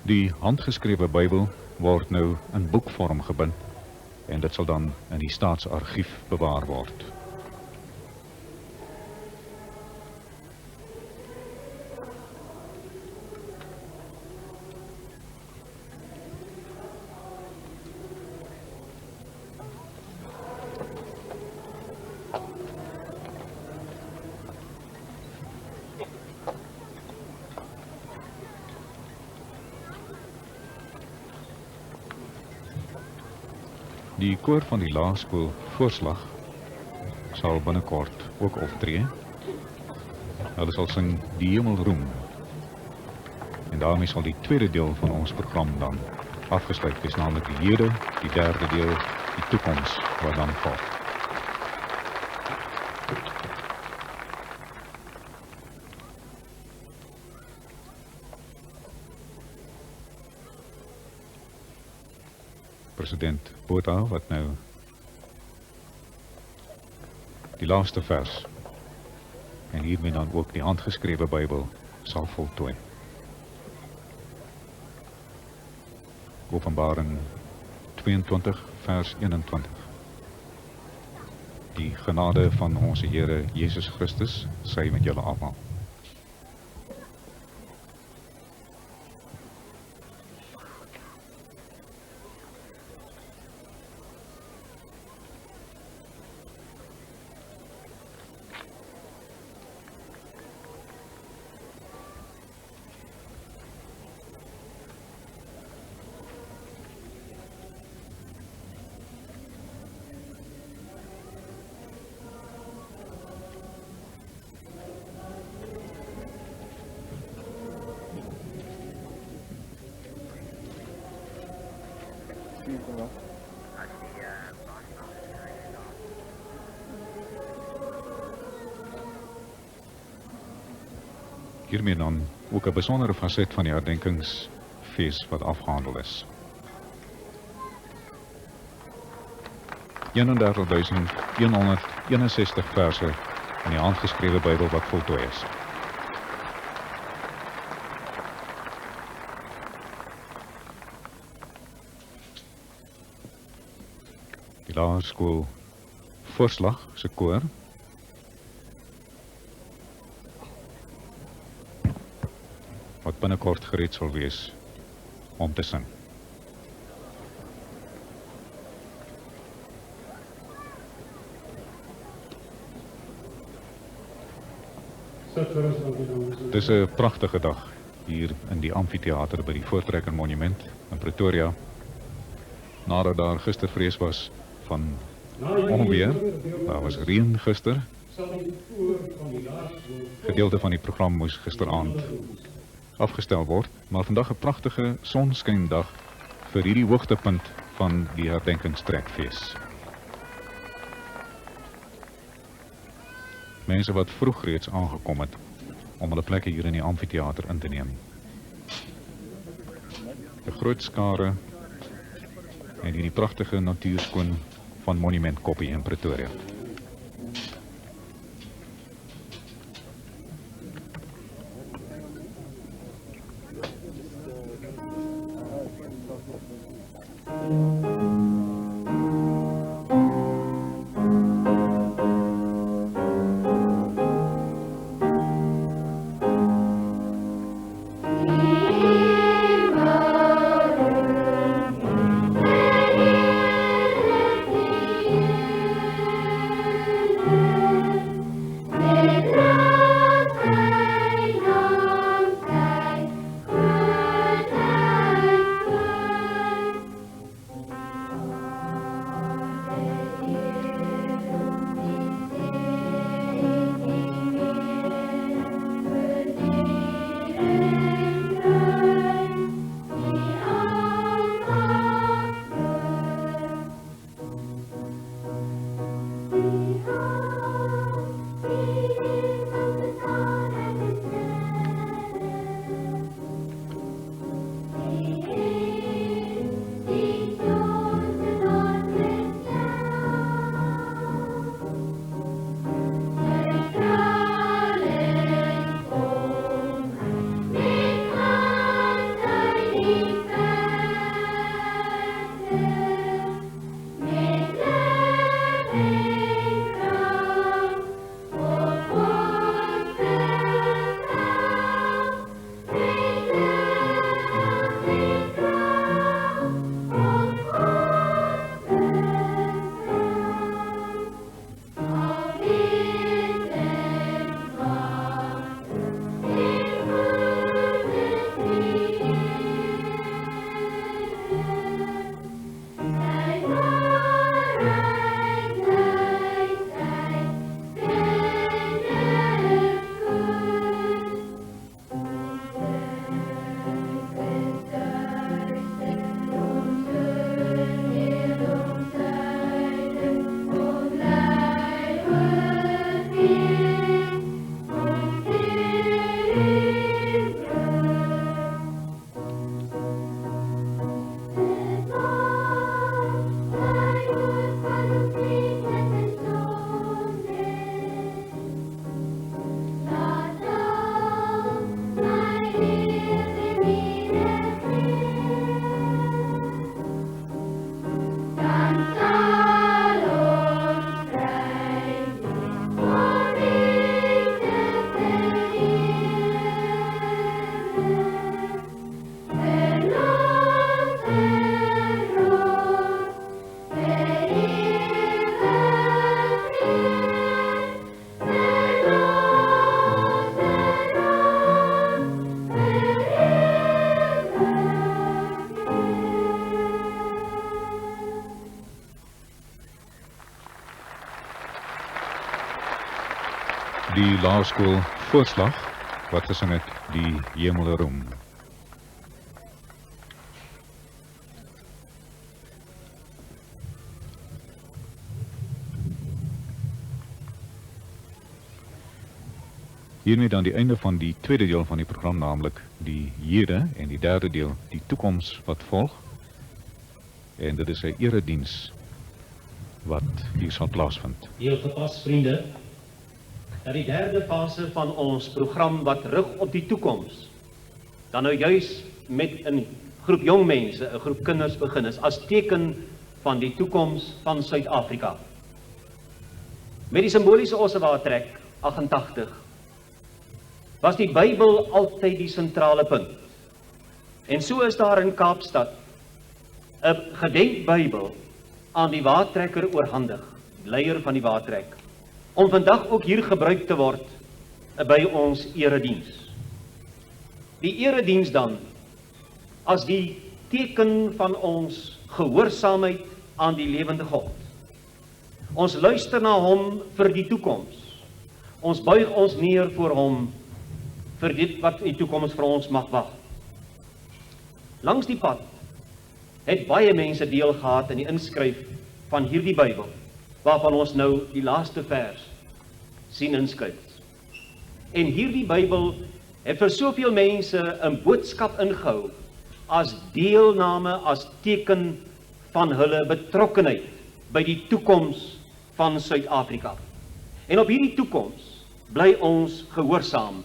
Die handgeskrewe Bybel word nou in boekvorm gebind en dit sal dan in die staatsargief bewaar word. Die koor van die laerskool Voorslag sal binnekort ook optree. Hulle sal sing Die Hemel Roem. En daarmee sal die tweede deel van ons program dan afgesluit wees, naamlik die hede, die derde deel, die toekoms wat dan volg. President Botha wat nou die laaste vers, en hiermee dan ook die handgeskrewe Bybel, sal voltooi. Openbaring 22 vers 21. Die genade van ons Here Jesus Christus, sy met julle almal. Hiermee dan ook 'n besondere faset van die herdenkingsfees wat afgehandel is. 31.161 verse in die handgeskrewe Bybel wat voltooi is. Die laerskool Voorslag se koor wat binnekort gereed sal wees om te sing. Het is 'n pragtige dag hier in die amfitheater by die Voortrekker Monument in Pretoria. Nadat daar gister vrees was van onweer, daar was reën gister. Gedeelte van die program moes gisteraand afgestel word, maar vandag 'n pragtige sonskyndag vir hierdie hoogtepunt van die herdenkingstrekfees. Mense wat vroeg reeds aangekom het om hulle plekke hier in die amfitheater in te neem. 'n Groot skare en hierdie pragtige natuurskoon van Monument Koppie in Pretoria. die laerskool Voorslag wat gesing het die Hemel roem. Hiermee dan die einde van die tweede deel van die program, namelijk die hede, en die derde deel, die toekoms wat volg. En dit is 'n erediens wat hier sal plaasvind. Heel gepas, vriende, dat die derde fase van ons program wat rig op die toekoms, dan nou juis met 'n groep jong mense, 'n groep kinders begin is, as teken van die toekoms van Suid-Afrika. Met die simboliese Ossewaartrek 88 was die Bybel altyd die sentrale punt. En so is daar in Kaapstad 'n gedenkbybel aan die waartrekker oorhandig, leier van die waartrek, om vandag ook hier gebruik te word by ons erediens. Die erediens dan, as die teken van ons gehoorsaamheid aan die lewende God. Ons luister na hom vir die toekoms. Ons buig ons neer voor hom vir dit wat die toekoms vir ons mag wag. Langs die pad het baie mense deel gehad in die inskryf van hierdie Bybel, waarvan ons nou die laaste vers sien inskryf. En hierdie Bybel het vir soveel mense 'n boodskap ingehou as deelname, as teken van hulle betrokkenheid by die toekoms van Suid-Afrika. En op hierdie toekoms bly ons gehoorsaam,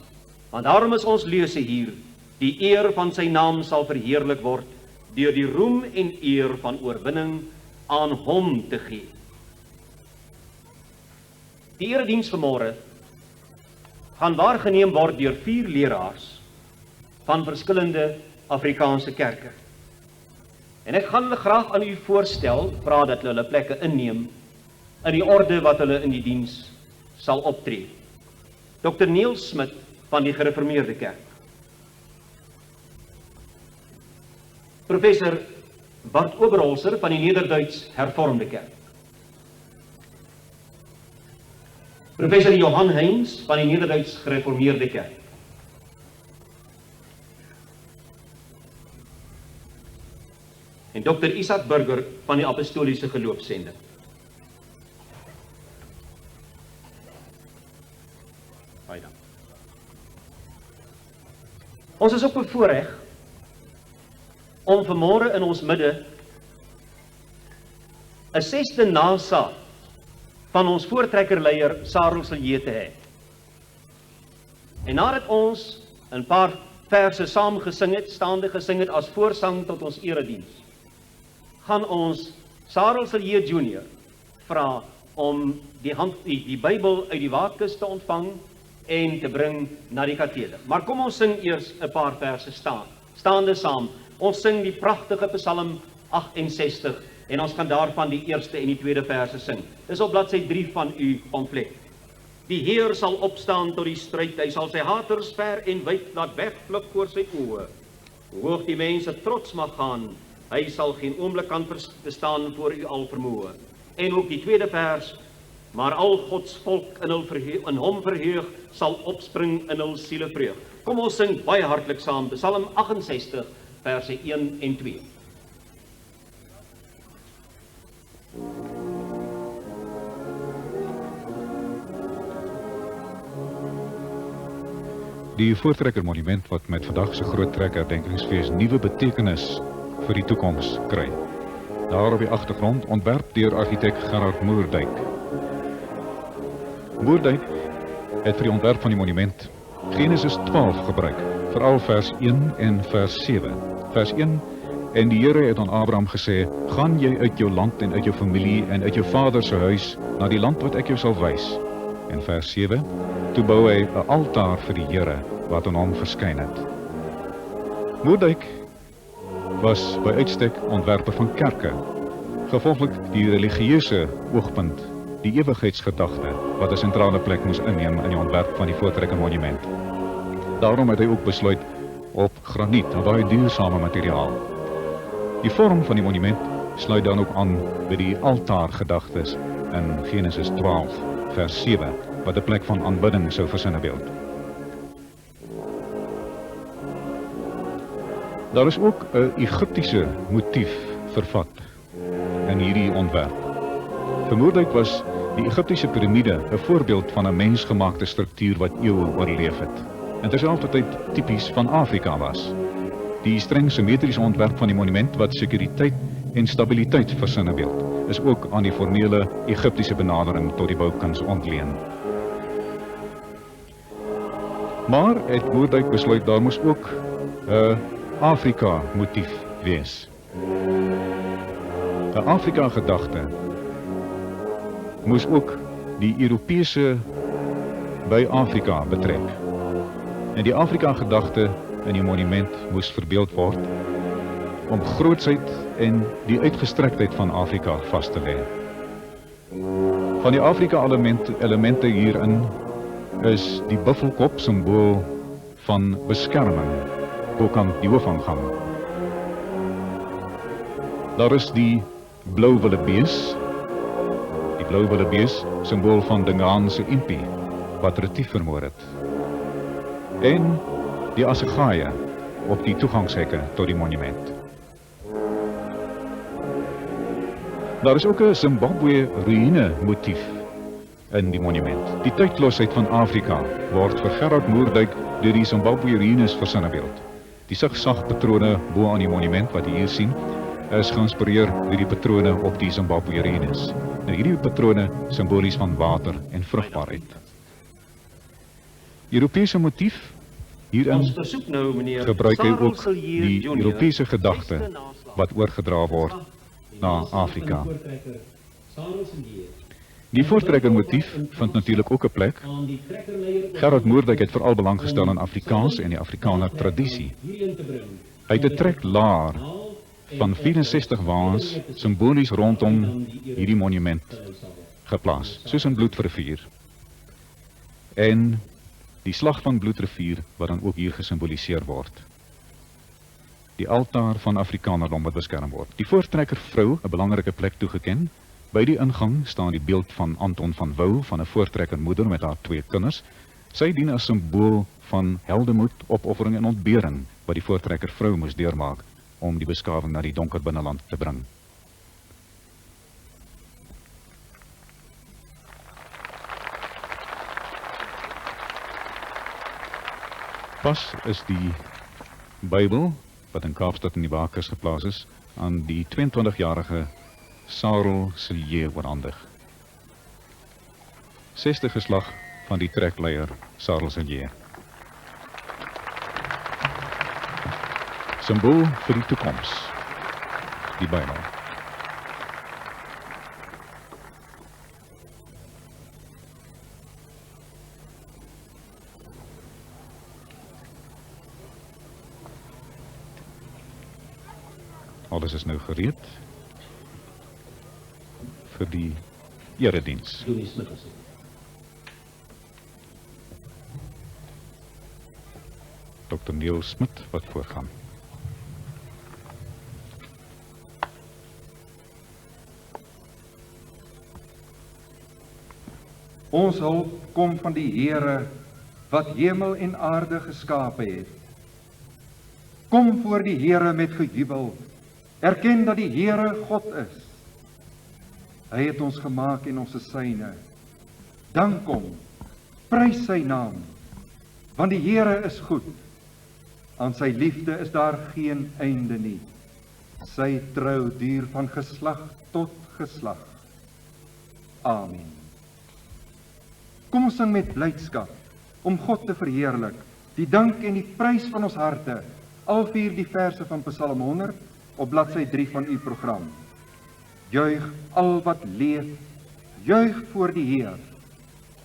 want daarom is ons lese hier, die eer van sy naam sal verheerlik word, deur die roem en eer van oorwinning aan hom te gee. Die erediens vanmôre gaan waargeneem word deur 4 leraars van verskillende Afrikaanse kerke. En ek gaan hulle graag aan u voorstel, vra dat hulle plekke inneem in die orde wat hulle in die diens sal optree. Dr. Neil Smit van die Gereformeerde Kerk. Professor Bart Oberholzer van die Nederduits Hervormde Kerk. Professor Johan Heinz van die Nederduits Gereformeerde Kerk. En Dr. Isaac Burger van die Apostoliese Geloofssending. Ons is ook bevoorreg om vanmôre in ons midde 'n 6de nasaat van ons voortrekkerleier Sarel Silje te hê. En nadat ons 'n paar verse saam gesing het, staande gesing het as voorsang tot ons erediens, gaan ons Sarel Silje Junior vra om die Bybel uit die waadkis te ontvang en te bring na die kateder. Maar kom ons sing eers 'n paar verse staande saam. Ons sing die pragtige Psalm 68 en ons gaan daarvan die eerste en die tweede verse sing. Dis op bladsy 3 van u pamflet. Die Heer sal opstaan tot die stryd, hy sal sy haters ver en wyd laat wegvlug voor sy oë. Hoe hoog die mense trots mag gaan, hy sal geen oomblik kan bestaan voor u alvermoë. En ook die tweede vers, maar al Gods volk in hom verheug, sal opspring in hul sielevreug. Kom ons sing baie hartlik saam, Psalm 68, verse 1 en 2. Die Voortrekkermonument wat met vandag se groot trekherdenkingsfees nuwe betekenis vir die toekoms kry. Daar op die agtergrond ontwerp deur argitek Gerard Moerdijk. Moerdijk het vir die ontwerp van die monument Genesis 12 gebruik, veral vers 1 en vers 7. Vers 1: En die Here het aan Abraham gesê, gaan jy uit jou land en uit jou familie en uit jou vader se huis na die land wat ek jou sal wys. En vers 7: Toe bou hy 'n altaar vir die Here wat aan hom verskyn het. Moerdijk was by uitstek ontwerper van kerke, gevolglik die religieuse oogpunt, die ewigheidsgedagte wat 'n sentrale plek moes inneem in die ontwerp van die Voortrekkermonument. Daarom het hy ook besluit op graniet, 'n baie duursame materiaal. Die vorm van die monument sluit dan ook aan by die altaargedagtes in Genesis 12 vers 7, wat 'n plek van aanbidding sou versinnebeeld. Daar is ook 'n Egiptiese motief vervat in hierdie ontwerp. Vermoedelijk was die Egiptiese piramide 'n voorbeeld van 'n mensgemaakte struktuur wat eeue oorleef het en terselfdertyd tipies van Afrika was. Die streng simmetriese ontwerp van die monument wat sekuriteit en stabiliteit versinnebeeld is ook aan die formele Egiptiese benadering tot die boukuns ontleen. Maar het Moerdijk besluit daar moes ook 'n Afrika motief wees. 'n Afrika gedagte moes ook die Europese by Afrika betrek. En die Afrika gedagte in die monument moes verbeeld word om grootsheid en die uitgestrektheid van Afrika vas te lê. Van die Afrika elemente hierin is die buffelkop simbool van beskerming bokant die hoofaangang. Daar is die blou wildebees, symbool van Dingaanse impi wat Retief vermoor het. En die assegaaie op die toegangshekke tot die monument. Daar is ook 'n Zimbabwe ruïne motief in die monument. Die tydlosheid van Afrika word vir Gerard Moerdijk deur die Zimbabwe ruïnes versinnebeeld. Die sigzagpatrone bo aan die monument wat jy hier sien, is geïnspireer deur die patrone op die Zimbabwe ruïnes. Nou hierdie patrone simbolies van water en vrugbaarheid. Europese motief hierin Ons versoek nou meneer gebruik hy Sarel ook Villiers die Junior, Europese gedagte beste naslag. wat oorgedra word na Afrika. Voortrekker Sarel Villiers. Die voortrekkermotief vind natuurlik ook 'n plek. Aan die trekkerleier Gerard Moerdijk het veral belang gestel in Afrikaans en die Afrikaner tradisie. hierin te bring. Hy het 'n treklaar van 64 waans simbolies rondom hierdie monument geplaas, soos in Bloedrivier. En die slag van Bloedrivier wat dan ook hier gesimboliseer word. Die altaar van Afrikanerdom wat beskerm word. Die voortrekker vrou 'n belangrike plek toegeken. By die ingang staan die beeld van Anton van Wouw, van 'n voortrekkermoeder met haar 2 kinders. Sy dien as simbool van heldemoed, opoffering en ontbering wat die voortrekker vrou moes deurmaak om die beskawing na die donker binneland te bring. Pas is die Bybel wat in Kaapstad in die Bakers geplaas is aan die 22-jarige Sarel Villiers oorhandig. 6de geslag van die trekleier Sarel Villiers. Symbool vir die toekoms. Die Bybel. Alles is nou gereed vir die erediens. Dominee Smit as dit. Dr. Neil Smit wat voorgaan. Ons hulp kom van die Here wat hemel en aarde geskape het. Kom voor die Here met gejubel. Erken dat die Here God is. Hy het ons gemaak en ons is syne. Dank hom, prys sy naam, want die Here is goed. Aan sy liefde is daar geen einde nie. Sy trou duur van geslag tot geslag. Amen. Kom ons sing met blydskap om God te verheerlik, die dank en die prys van ons harte, al 4 die verse van Psalm 100 op bladsy 3 van u program. Juig al wat leef, juig voor die Heer.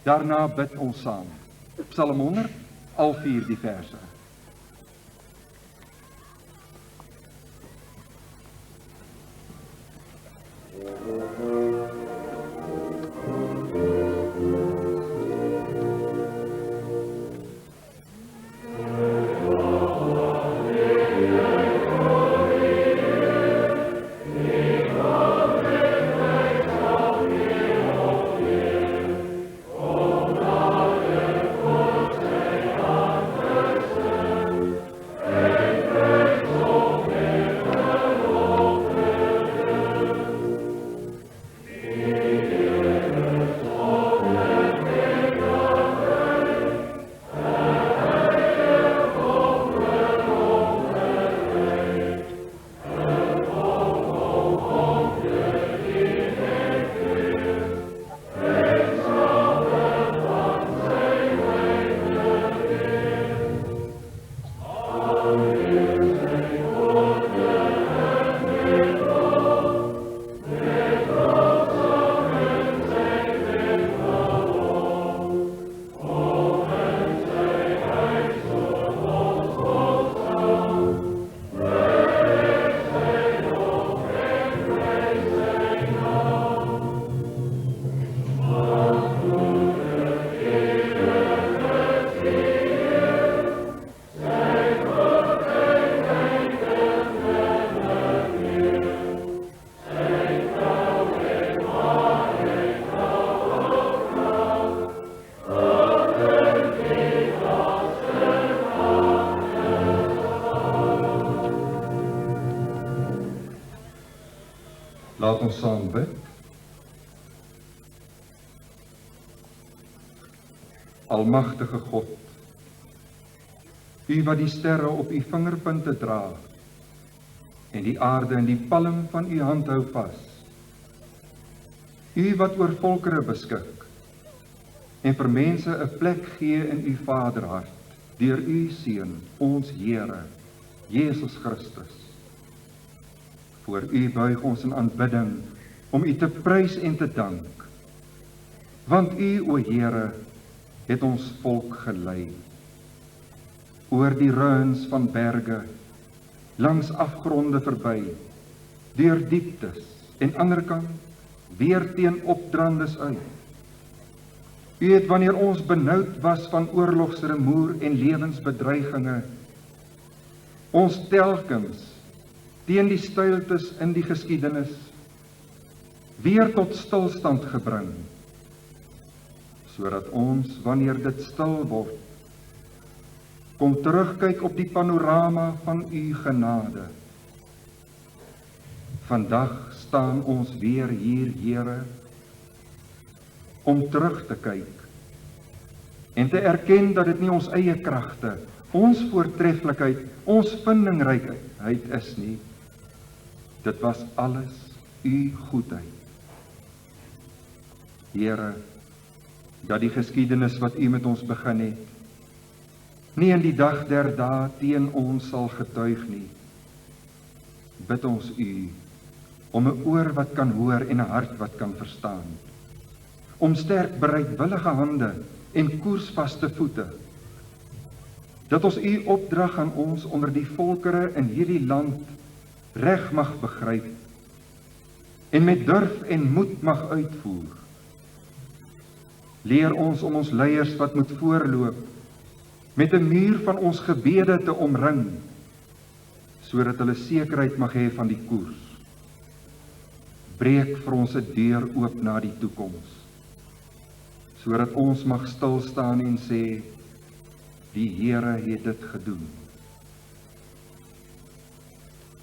Daarna bid ons saam. Psalm 100, al 4 die verse. Oh ons saam bid. Almagtige God, U wat die sterre op U vingerpunte dra en die aarde in die palm van U hand hou vas. U wat oor volkere beskik en vir mense 'n plek gee in U Vaderhart deur U Seun, ons Here, Jesus Christus. Voor U buig ons in aanbidding om U te prys en te dank, want U, o Here, het ons volk gelei oor die ruins van berge, langs afgronde verby, deur dieptes en anderkant weer teen opdrandes uit. U het, wanneer ons benoud was van oorlogsrumoer en lewensbedreigings, ons telkens teen die stilte in die geskiedenis weer tot stilstand gebring, sodat ons, wanneer dit stil word, kom terugkyk op die panorama van U genade. Vandag staan ons weer hier, Here, om terug te kyk en te erken dat dit nie ons eie kragte, ons voortreffelikheid, ons vindingrykheid is nie. Dit was alles U goedheid. Here, dat die geskiedenis wat U met ons begin het, nie in die dag der dae teen ons sal getuig nie. Bid ons U om 'n oor wat kan hoor en 'n hart wat kan verstaan, om sterk bereidwillige hande en koersvaste voete, dat ons U opdrag aan ons onder die volkere in hierdie land reg mag begryp en met durf en moed mag uitvoer. Leer ons om ons leiers wat moet voorloop met 'n muur van ons gebede te omring, sodat hulle sekerheid mag hê van die koers. Breek vir ons 'n deur oop na die toekoms, sodat ons mag stil staan en sê, die Here het dit gedoen.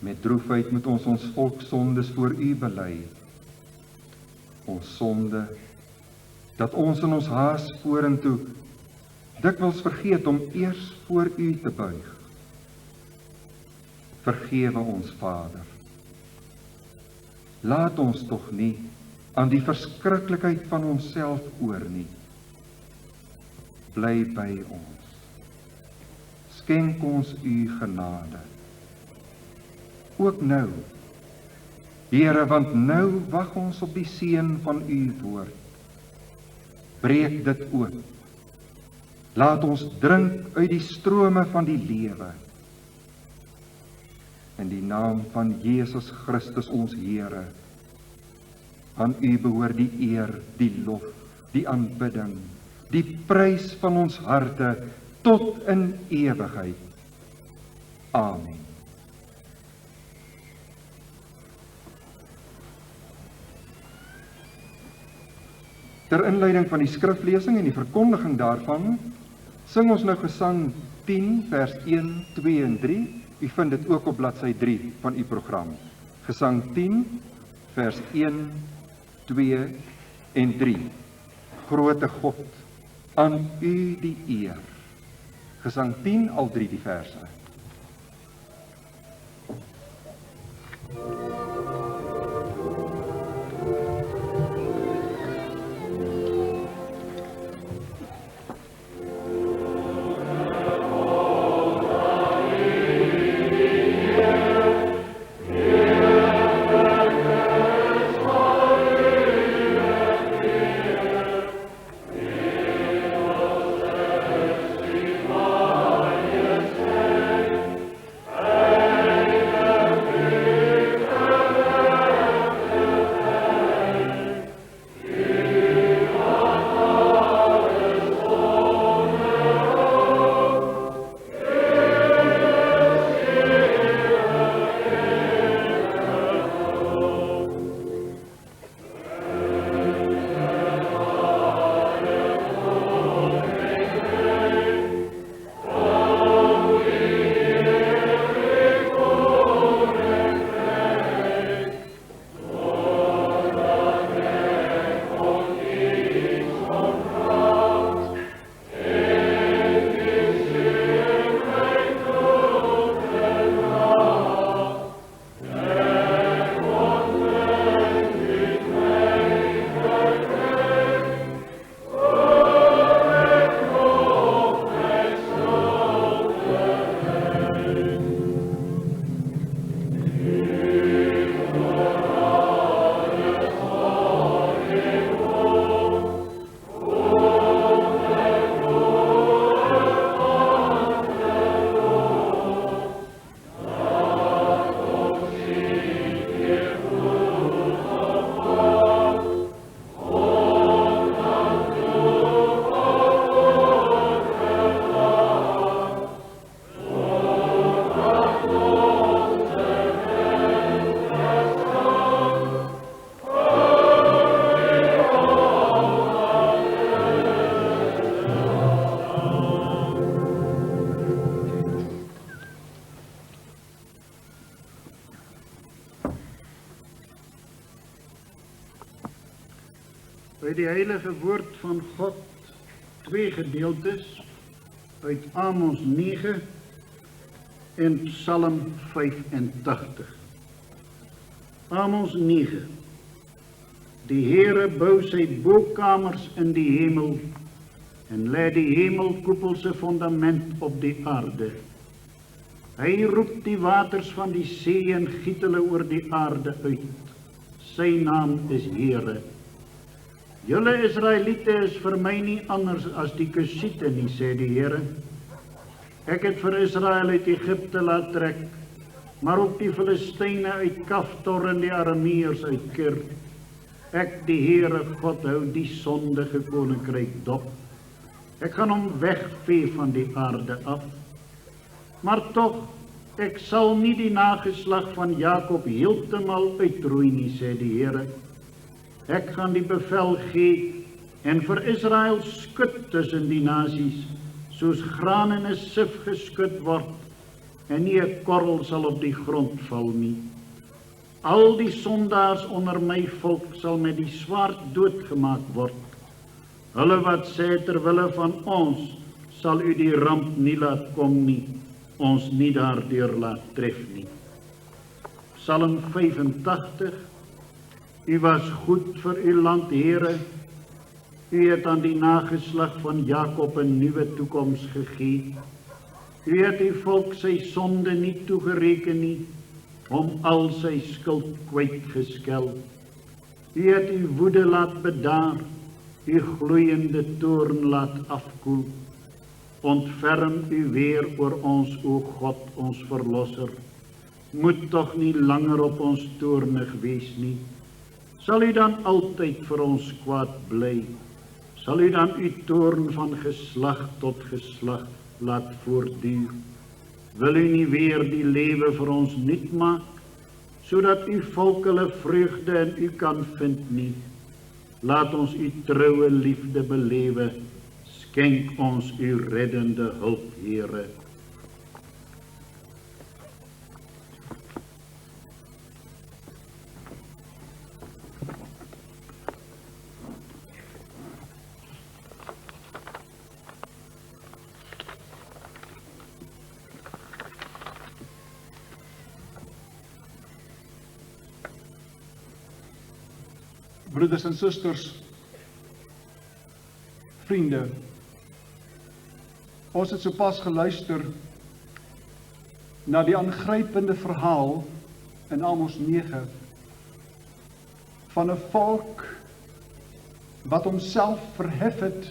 Met droefheid moet ons ons volk sondes voor U bely. Ons sonde, dat ons in ons haas vorentoe dikwels vergeet om eers voor U te buig. Vergewe ons, Vader. Laat ons tog nie aan die verskriklikheid van onsself oor nie. Bly by ons. Skenk ons U genade. Ook nou, Here, want nou wag ons op die seën van U woord. Breek dit oop. Laat ons drink uit die strome van die lewe. In die naam van Jesus Christus ons Here, aan U behoort die eer, die lof, die aanbidding, die prys van ons harte tot in ewigheid. Amen. Ter inleiding van die skriflesing en die verkondiging daarvan, sing ons nou gesang 10 vers 1, 2 en 3. U vind dit ook op bladsy 3 van U program. Gesang 10 vers 1, 2 en 3. Grote God, aan U die eer. Gesang 10, al 3 die verse. Majesty. uit die heilige woord van God twee gedeeltes uit Amos 9 en Psalm 85. Amos 9. Die Heere bou sy bokamers in die hemel en lê die hemelkoepel se fundament op die aarde. Hy roep die waters van die see en giet hulle oor die aarde uit. Sy naam is Heere. Julle Israeliete is vir my nie anders as die Kusiete nie, sê die Heere. Ek het vir Israel uit Egipte laat trek, maar ook die Filistyne uit Kaftor en die Arameërs uit Kir. Ek, die Heere God, hou die sondige koninkryk dop. Ek gaan hom wegvee van die aarde af. Maar tog, ek sal nie die nageslag van Jakob heeltemal uitroei nie, sê die Heere. Ek gaan die bevel gee en vir Israel skud tussen die nasies, soos graan in 'n sif geskud word, en nie 'n korrel sal op die grond val nie. Al die sondaars onder my volk sal met die swaard doodgemaak word. Hulle wat sê terwille van ons sal u die ramp nie laat kom nie, ons nie daardeur laat tref nie. Psalm 85. U was goed vir u land, Here. U het aan die nageslag van Jakob 'n nuwe toekoms gegee. U het die volk sy sonde nie toegereken nie, om al sy skuld kwytgeskel. U het u woede laat bedaar, u gloeiende toorn laat afkoel. Ontferm u weer oor ons, o God, ons verlosser. Moet tog nie langer op ons toornig wees nie. Sal u dan altyd vir ons kwaad bly? Sal u dan u toorn van geslag tot geslag laat voortduur? Wil u nie weer die lewe vir ons nuut maak, sodat u volk hulle vreugde in u kan vind nie? Laat ons u troue liefde belewe, skenk ons u reddende hulp, Here. Broeders en susters, vriende, ons het sopas geluister na die aangrypende verhaal in Amos 9 van 'n volk wat homself verhef het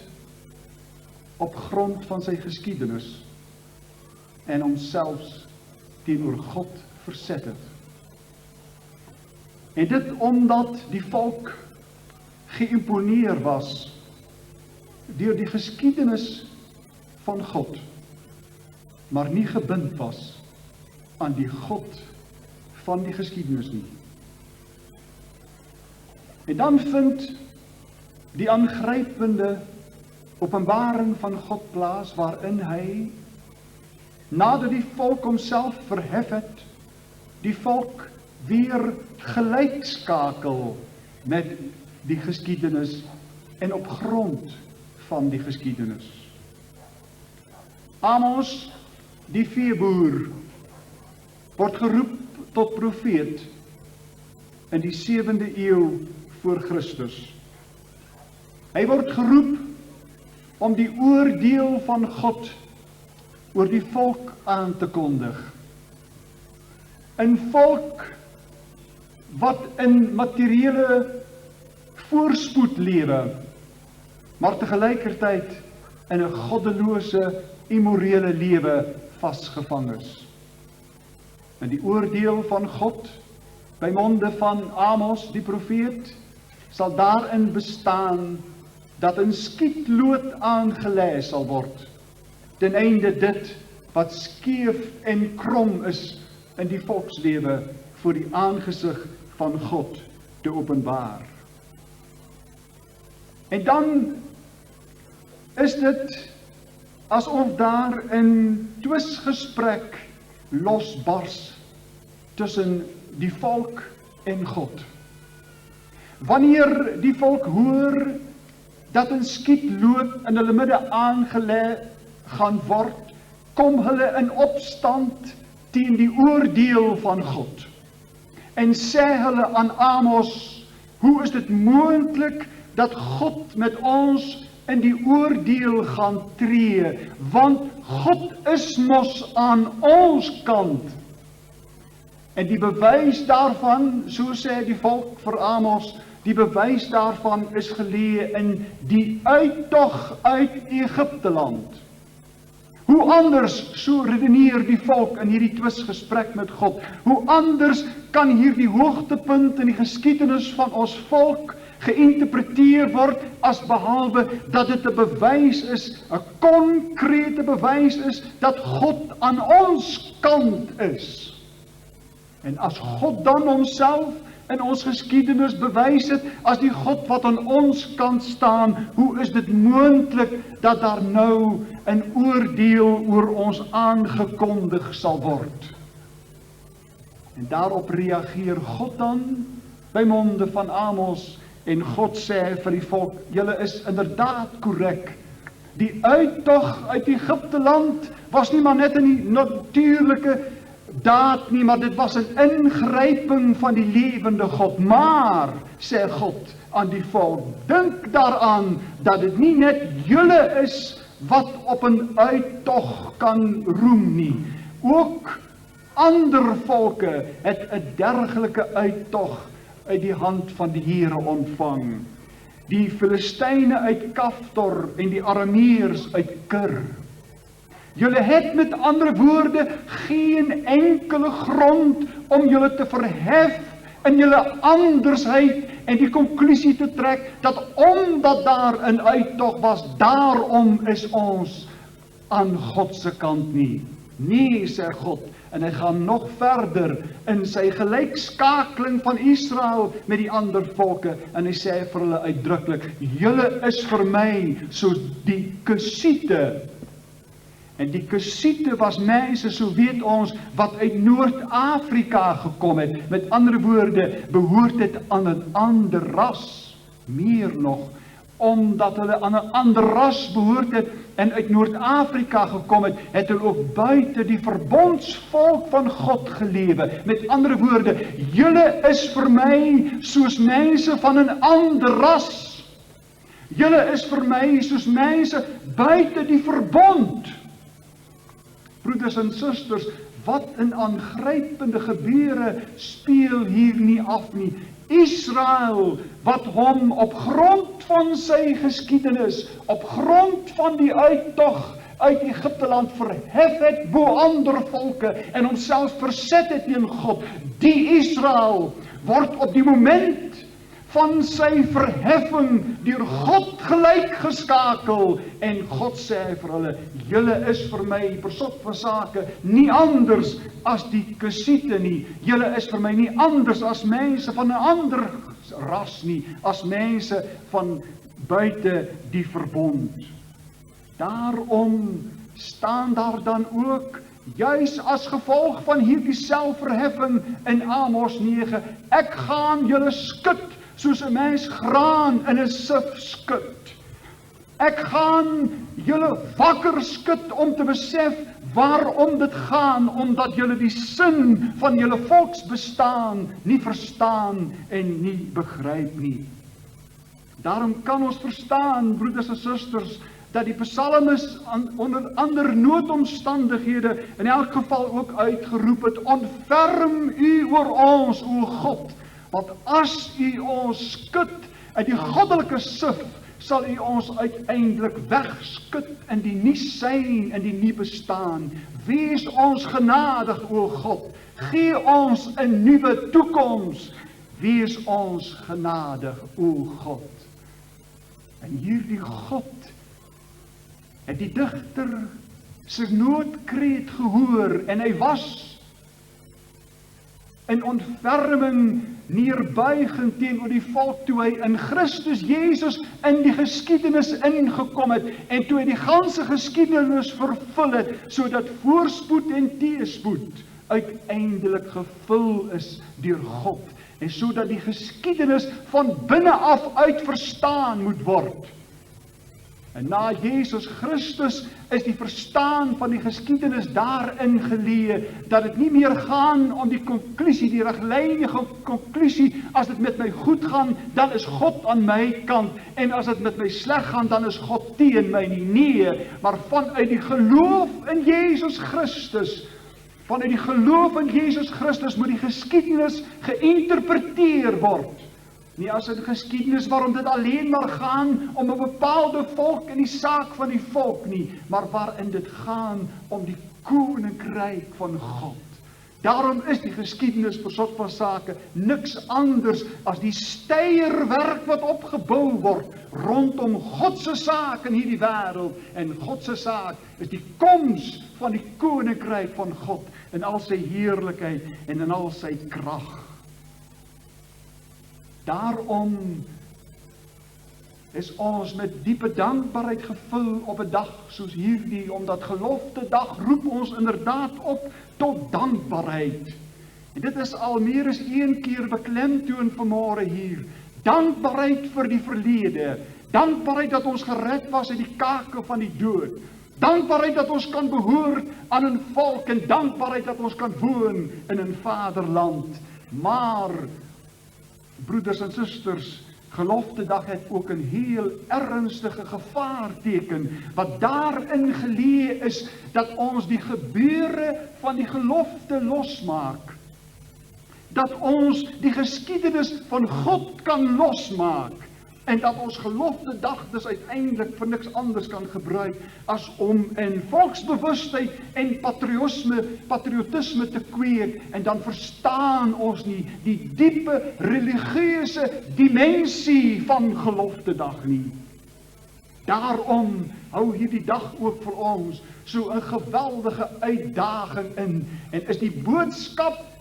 op grond van sy geskiedenis en homself teenoor God verset het. En dit omdat die volk geïmponeer was deur die geskiedenis van God, maar nie gebind was aan die God van die geskiedenis nie. En dan vind die aangrypende openbaring van God plaas, waarin hy, nadat die volk homself verhef het, die volk weer gelykskakel met die geskiedenis en op grond van die geskiedenis. Amos, die veeboer, word geroep tot profeet in die 7de eeu voor Christus. Hy word geroep om die oordeel van God oor die volk aan te kondig. 'n volk wat in materiële voorspoed lewe, maar tegelijkertijd in 'n goddelose, immorele lewe vasgevang is. En die oordeel van God, by monde van Amos, die profeet, sal daarin bestaan, dat 'n skietlood aangelê sal word, ten einde dit, wat skeef en krom is, in die volkslewe, voor die aangesig van God te openbaar. En dan is dit asof daar 'n twisgesprek losbars tussen die volk en God. wanneer die volk hoor dat 'n skietloop in hulle midde aangelê gaan word, kom hulle in opstand teen die oordeel van God. En sê hulle aan Amos, hoe is dit moontlik dat God met ons in die oordeel gaan tree, want God is mos aan ons kant. En die bewys daarvan, so sê die volk vir Amos, die bewys daarvan is geleë in die uittog uit Egipteland. Hoe anders, so redeneer die volk in hierdie twisgesprek met God, hoe anders kan hierdie hoogtepunt in die geskiedenis van ons volk geïnterpreteer word as behalwe dat dit 'n bewys is, 'n konkrete bewys is dat God aan ons kant is. En as God dan homself in ons geskiedenis bewys het as die God wat aan ons kant staan, hoe is dit moontlik dat daar nou 'n oordeel oor ons aangekondig sal word? En daarop reageer God dan by monde van Amos, en God sê vir die volk, julle is inderdaad korrek. Die uittog uit Egipteland was nie maar net 'n natuurlike daad nie, maar dit was 'n ingryping van die lewende God. Maar, sê God aan die volk, dink daaraan dat dit nie net julle is wat op 'n uittog kan roem nie. Ook ander volke het 'n dergelike uittog uit die hand van die Here ontvang. Die Filistyne uit Kaftor en die Arameërs uit Kir. Julle het met ander woorde geen enkele grond om julle te verhef in julle andersheid en die konklusie te trek dat omdat daar 'n uittog was, daarom is ons aan God se kant nie. Nee, sê God, en hy gaan nog verder in sy gelykskakeling van Israel met die ander volke, en hy sê vir hulle uitdruklik, julle is vir my soos die Kusiete. En die Kusiete was mense, so weet ons, wat uit Noord-Afrika gekom het. Met ander woorde, behoort dit aan 'n ander ras. Meer nog, omdat hulle aan 'n ander ras behoort het en uit Noord-Afrika gekom het, het hulle ook buite die verbondsvolk van God gelewe. Met ander woorde, julle is vir my soos mense van 'n ander ras. Julle is vir my soos mense buite die verbond. Broeders en susters, wat 'n aangrypende gebeure speel hier nie af nie. Israel, wat hom op grond van sy geskiedenis, op grond van die uittog uit Egipteland verhef het bo ander volke en homself verset het teen God, die Israel word op die moment van sy verheffing deur God gelyk geskakel, en God sê vir hulle, julle is vir my persot van sake nie anders as die Kusiete nie, julle is vir my nie anders as mense van 'n ander ras nie, as mense van buite die verbond. Daarom staan daar dan ook, juis as gevolg van hierdie selfverheffing in Amos 9, ek gaan julle skud soos 'n mens graan in 'n sif skud. Ek gaan julle wakker skud om te besef waarom dit gaan, omdat julle die sin van julle volksbestaan nie verstaan en nie begryp nie. Daarom kan ons verstaan, broeders en susters, dat die psalmis onder ander noodomstandighede in elk geval ook uitgeroep het, ontferm u oor ons, o God, want as u ons skud in die goddelike sif, sal u ons uiteindelik wegskud in die nie syn, in die nie bestaan. Wees ons genadig, o God, gee ons 'n nuwe toekoms, wees ons genadig, o God. En hierdie God het die digter sy noodkreet gehoor, en hy was in ontferming neerbuigend teenoor die volk toe hy in Christus Jesus in die geskiedenis ingekom het, en toe hy die ganse geskiedenis vervul het, sodat voorspoed en teëspoed uiteindelik gevul is deur God. en sodat die geskiedenis van binne af uit verstaan moet word. En na Jesus Christus is die verstaan van die geskiedenis daarin geleë, dat dit nie meer gaan om die konklusie, die reglynige konklusie, as dit met my goed gaan, dan is God aan my kant, en as dit met my sleg gaan, dan is God teen my nie. Nee, maar vanuit die geloof in Jesus Christus, vanuit die geloof in Jesus Christus moet die geskiedenis geïnterpreteer word. Nie as 'n geskiedenis waarom dit alleen maar gaan om 'n bepaalde volk en die saak van die volk nie, maar waarin dit gaan om die koninkryk van God. Daarom is die geskiedenis vir soort van sake niks anders as die steierwerk wat opgebou word rondom God se saak in hierdie wêreld. En God se saak is die koms van die koninkryk van God in al sy heerlikheid en in al sy krag. Daarom is ons met diepe dankbaarheid gevul op 'n dag soos hierdie, omdat gelofte dag roep ons inderdaad op tot dankbaarheid. En dit is al meer as een keer beklemtoon vanmôre hier. Dankbaarheid vir die verlede, dankbaarheid dat ons gered was uit die kake van die dood, dankbaarheid dat ons kan behoort aan 'n volk en dankbaarheid dat ons kan woon in 'n vaderland. Maar broeders en susters, geloftedag het ook 'n heel ernstige gevaarteken wat daarin geleë is dat ons die gebeure van die gelofte losmaak. Dat ons die geskiedenis van God kan losmaak en dat ons geloftedag dus uiteindelik vir niks anders kan gebruik as om in volksbewustheid en patriotisme te kweek, en dan verstaan ons nie die diepe religieuse dimensie van geloftedag nie. Daarom hou hierdie dag ook vir ons so 'n geweldige uitdaging in, en is die boodskap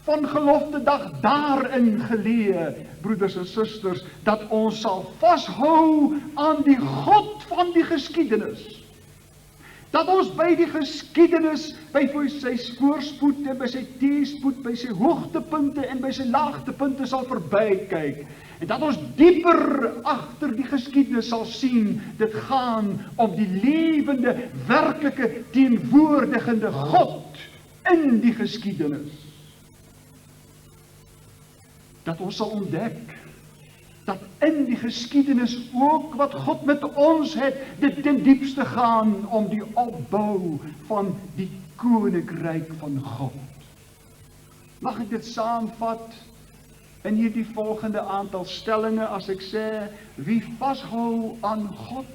van geloftedag daarin geleë, broeders en susters, dat ons sal vashou aan die God van die geskiedenis. Dat ons by die geskiedenis, by sy voorspoed en by sy teëspoed, by sy hoogtepunte en by sy laagtepunte sal verbykyk. En dat ons dieper agter die geskiedenis sal sien, dit gaan om die lewende, werklike, teenwoordigende God in die geskiedenis. Dat ons sal ontdek, dat in die geskiedenis ook wat God met ons het, dit ten diepste gaan om die opbou van die koninkryk van God. Mag ek dit saamvat in hierdie volgende aantal stellinge as ek sê, wie vashou aan God,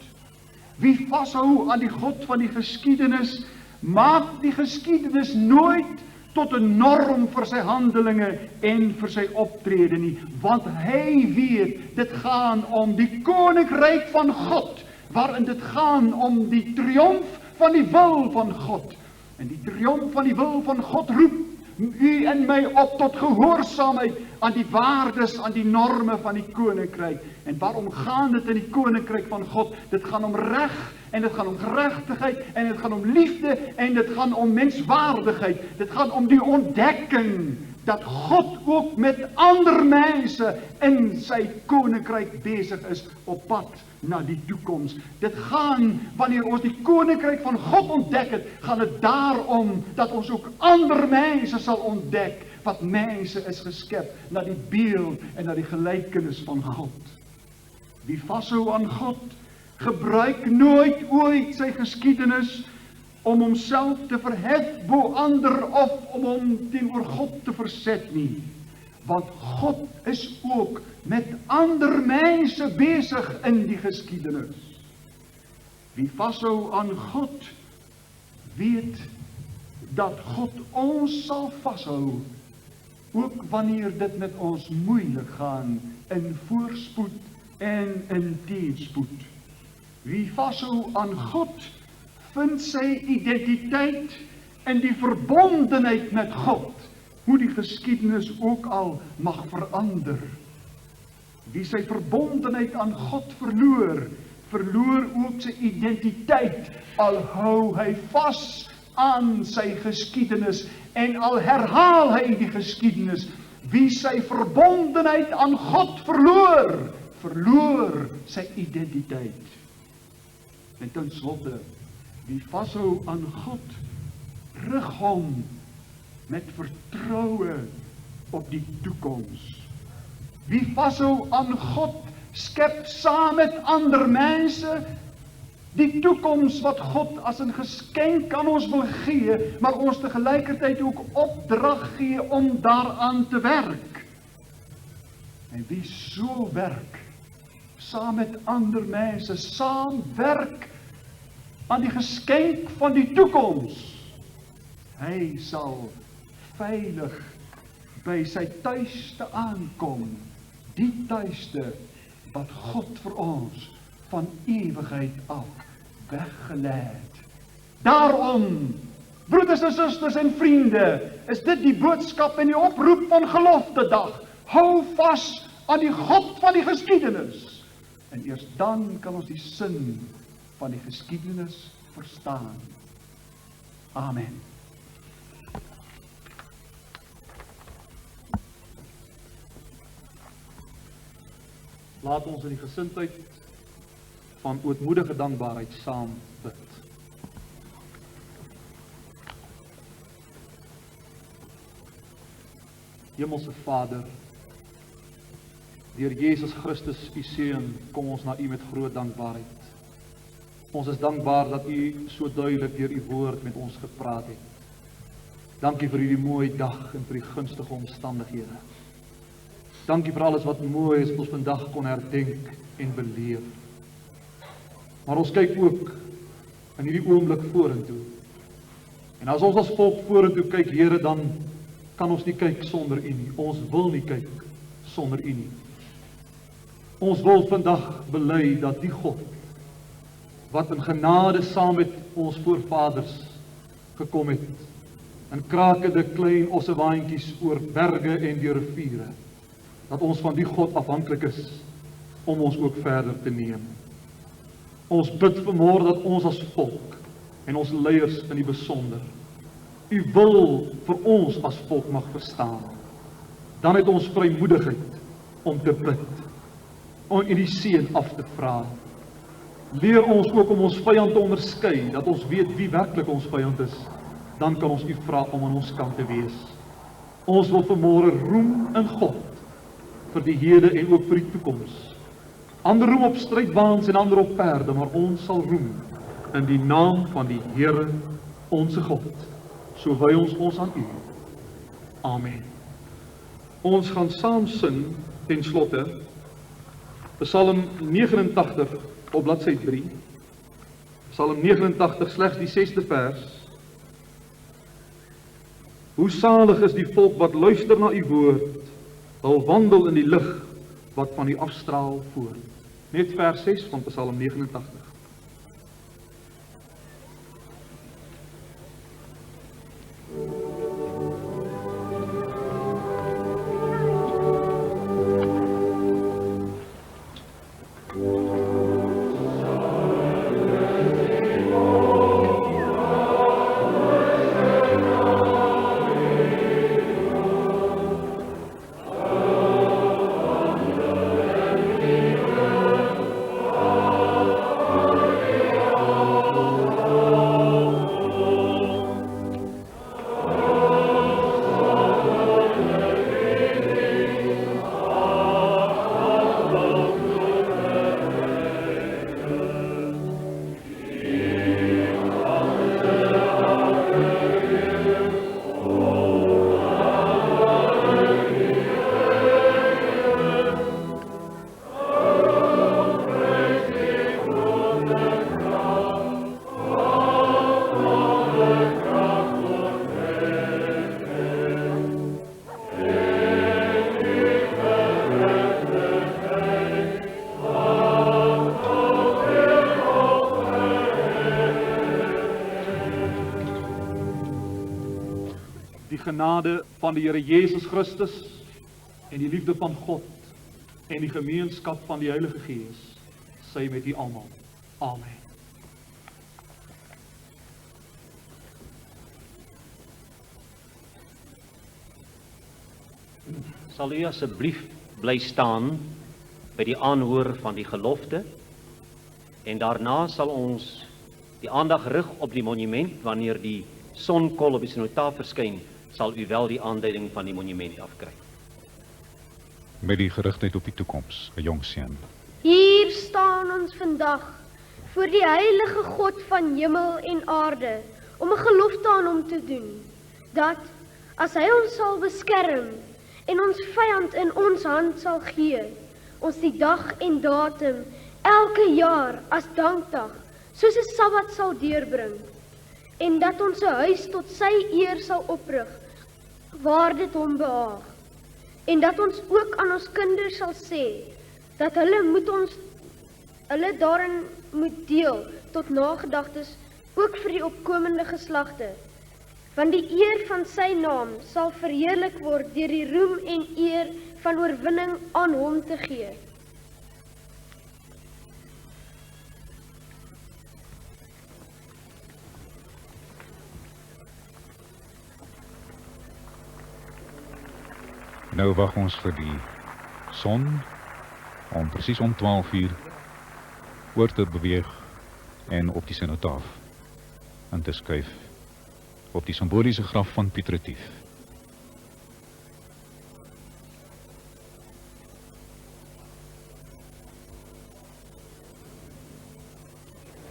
wie vashou aan die God van die geskiedenis, maak die geskiedenis nooit tot 'n norm vir sy handelinge en vir sy optrede nie, want hy weet, dit gaan om die koninkryk van God, waarin dit gaan om die triomf van die wil van God. En die triomf van die wil van God roep u en my op tot gehoorsaamheid aan die waardes, aan die norme van die koninkryk. En waarom gaan dit in die koninkryk van God? Dit gaan om reg, en dit gaan om geregtigheid, en dit gaan om liefde, en dit gaan om menswaardigheid. Dit gaan om die ontdekking dat God ook met ander mense in sy koninkryk besig is op pad na die toekoms. Dit gaan, wanneer ons die koninkryk van God ontdek het, gaan dit daarom dat ons ook ander mense sal ontdek, wat mense is geskep na die beeld en na die gelykenis van God. Wie vashou aan God, gebruik nooit ooit sy geskiedenis om homself te verhef bo ander of om hom teenoor God te verset nie. Want God is ook met ander mense besig in die geskiedenis. Wie vashou aan God, weet dat God ons sal vashou, ook wanneer dit met ons moeilik gaan, in voorspoed en in teenspoed. Wie vashou aan God, vind sy identiteit in die verbondenheid met God, hoe die geskiedenis ook al mag verander. Wie sy verbondenheid aan God verloor ook sy identiteit, al hou hy vas aan sy geskiedenis, en al herhaal hy die geskiedenis, Wie sy verbondenheid aan God verloor sy identiteit. En ten slotte, wie vashou aan God, rig hom met vertroue op die toekoms. Wie vashou aan God, skep saam met ander mense die toekoms wat God as 'n geskenk aan ons wil gee, maar ons tegelijkertijd ook opdrag gee om daaraan te werk. En wie so werk, saam met ander mense, saam werk aan die geskenk van die toekoms, hy sal veilig by sy tuiste aankom, die tuiste wat God vir ons van ewigheid af weggeleid. Daarom, broeders en susters en vriende, is dit die boodskap en die oproep van Geloftedag. Hou vas aan die God van die geskiedenis. En eers dan kan ons die sin van die geskiedenis verstaan. Amen. Laat ons in die gesindheid van ootmoedige dankbaarheid saam bid. Hemelse Vader, deur Jesus Christus, u Seun, kom ons na u met groot dankbaarheid. Ons is dankbaar dat u so duidelik deur u woord met ons gepraat het. Dankie vir hierdie mooi dag en vir die gunstige omstandighede. Dankie vir alles wat mooi is, ons vandag kon herdenk en beleef. Maar ons kyk ook in hierdie oomblik vorentoe. En as ons as volk vorentoe kyk, Here, dan kan ons nie kyk sonder u nie. Ons wil nie kyk sonder u nie. Ons wil vandag bely dat die God, wat in genade saam met ons voorvaders gekom het, in krakende klein ossewaantjies oor berge en deur riviere, dat ons van die God afhanklik is om ons ook verder te neem. Ons bid vanmôre dat ons as volk en ons leiers in die besonder u wil vir ons as volk mag verstaan. Dan het ons vrymoedigheid om te bid, om u die seën af te vra. Leer ons ook om ons vyand te onderskei, dat ons weet wie werklik ons vyand is. Dan kan ons u vra om aan ons kant te wees. Ons wil vanmôre roem in God vir die hede en ook vir die toekoms. Ander roem op strydwaans en ander op perde, maar ons sal roem in die naam van die Here, onse God. So wy ons aan u. Amen. Ons gaan saam sing ten slotte Psalm 89 op bladsy 3. Psalm 89 slegs die 6de vers. Hoe salig is die volk wat luister na u woord, hul wandel in die lig wat van u afstraal voort. Net vers 6 van Psalm 89. Die genade van die Here Jesus Christus en die liefde van God en die gemeenskap van die Heilige Gees sy met u almal. Amen. Sal u asseblief bly staan by die aanhoor van die gelofte en daarna sal ons die aandag rig op die monument. Wanneer die sonkol op die sinotaaf verskyn, sal u wel die aanduiding van die monument afkry. Met die gerigtheid op die toekoms, 'n jong seun. Hier staan ons vandag voor die heilige God van hemel en aarde om 'n gelofte aan hom te doen, dat as hy ons sal beskerm en ons vyand in ons hand sal gee, ons die dag en datum elke jaar as dankdag soos 'n Sabbat sal deurbring, en dat ons 'n huis tot sy eer sal oprig waar dit hom behaag, en dat ons ook aan ons kinders sal sê dat hulle daarin moet deel tot nagedagtes ook vir die opkomende geslagte, want die eer van sy naam sal verheerlik word deur die roem en eer van oorwinning aan hom te gee. Nou wag ons vir die son om presies om 12:00 oor te beweeg en op die sinotaaf in te skuif op die simboliese graf van Piet Retief.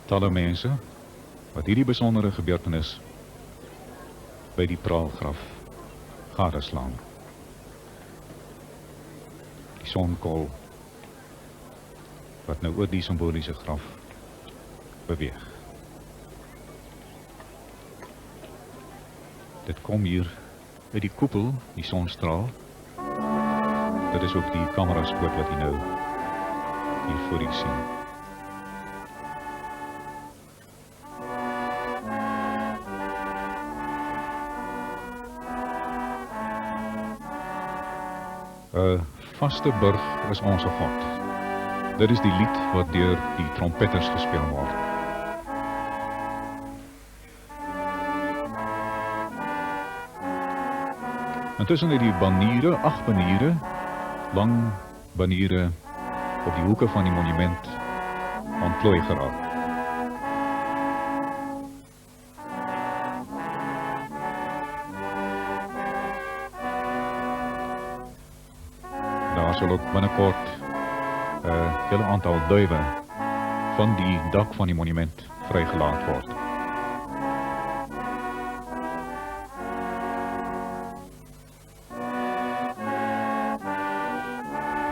Talle mense wat hierdie besondere gebeurtenis by die praalgraf gadeslaan. Die sonkol wat nou oor die simboliese graf beweeg. Dit kom hier uit die koepel, die sonstraal. Dit is ook die kameraspoot wat jy nou hier voor u sien. Vaste burg is onze God. Dit is die lied wat deur die trompetters gespeel word. Intussen het die baniere, 8 baniere, lang baniere op die hoeke van die monument ontplooi geraak. Daar sal ook binnekort 'n hele aantal duwe van die dak van die monument vrygelaat word.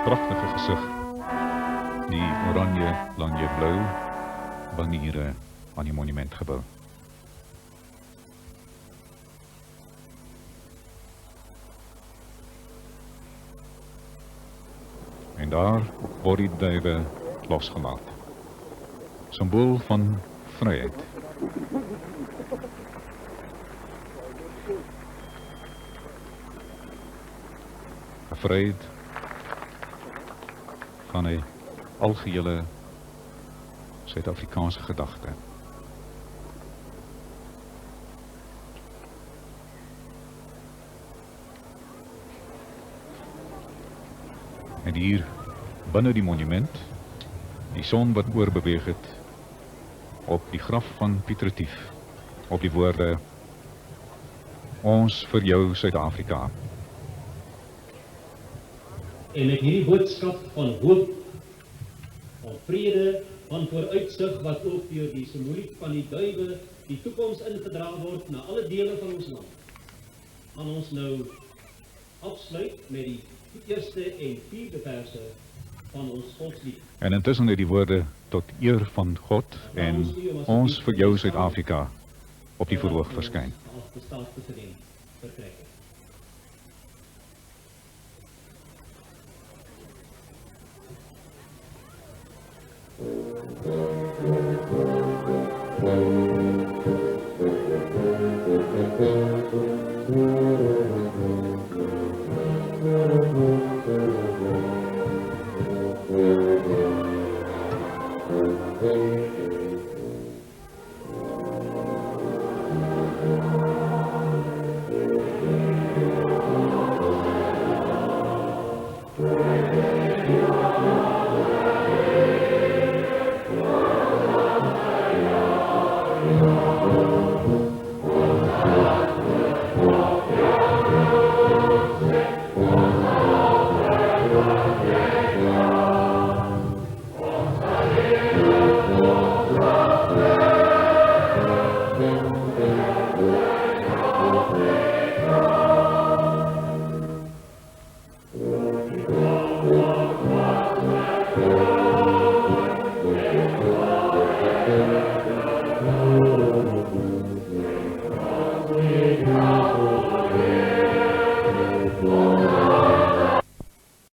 Pragtige gesig, die oranje, lanje, blou baniere aan die monumentgebou. En daar word die duwe losgelaat. Symbool van vryheid. Vryheid van 'n algehele Suid-Afrikaanse gedagte. En hier binne die monument, die son wat oorbeweeg het op die graf van Piet Retief, op die woorde: ons vir jou Suid-Afrika. En met hierdie boodskap van hoop, van vrede, van vooruitsig wat ook deur die simboliek van die duwe die toekoms ingedra word na alle dele van ons land, gaan ons nou afsluit met die eerste en 4de verse van ons volkslied. En intussen het die woorde tot eer van God en ons vir jou Suid-Afrika op die verhoog verskyn. As die staatspresident vertrek. Amen.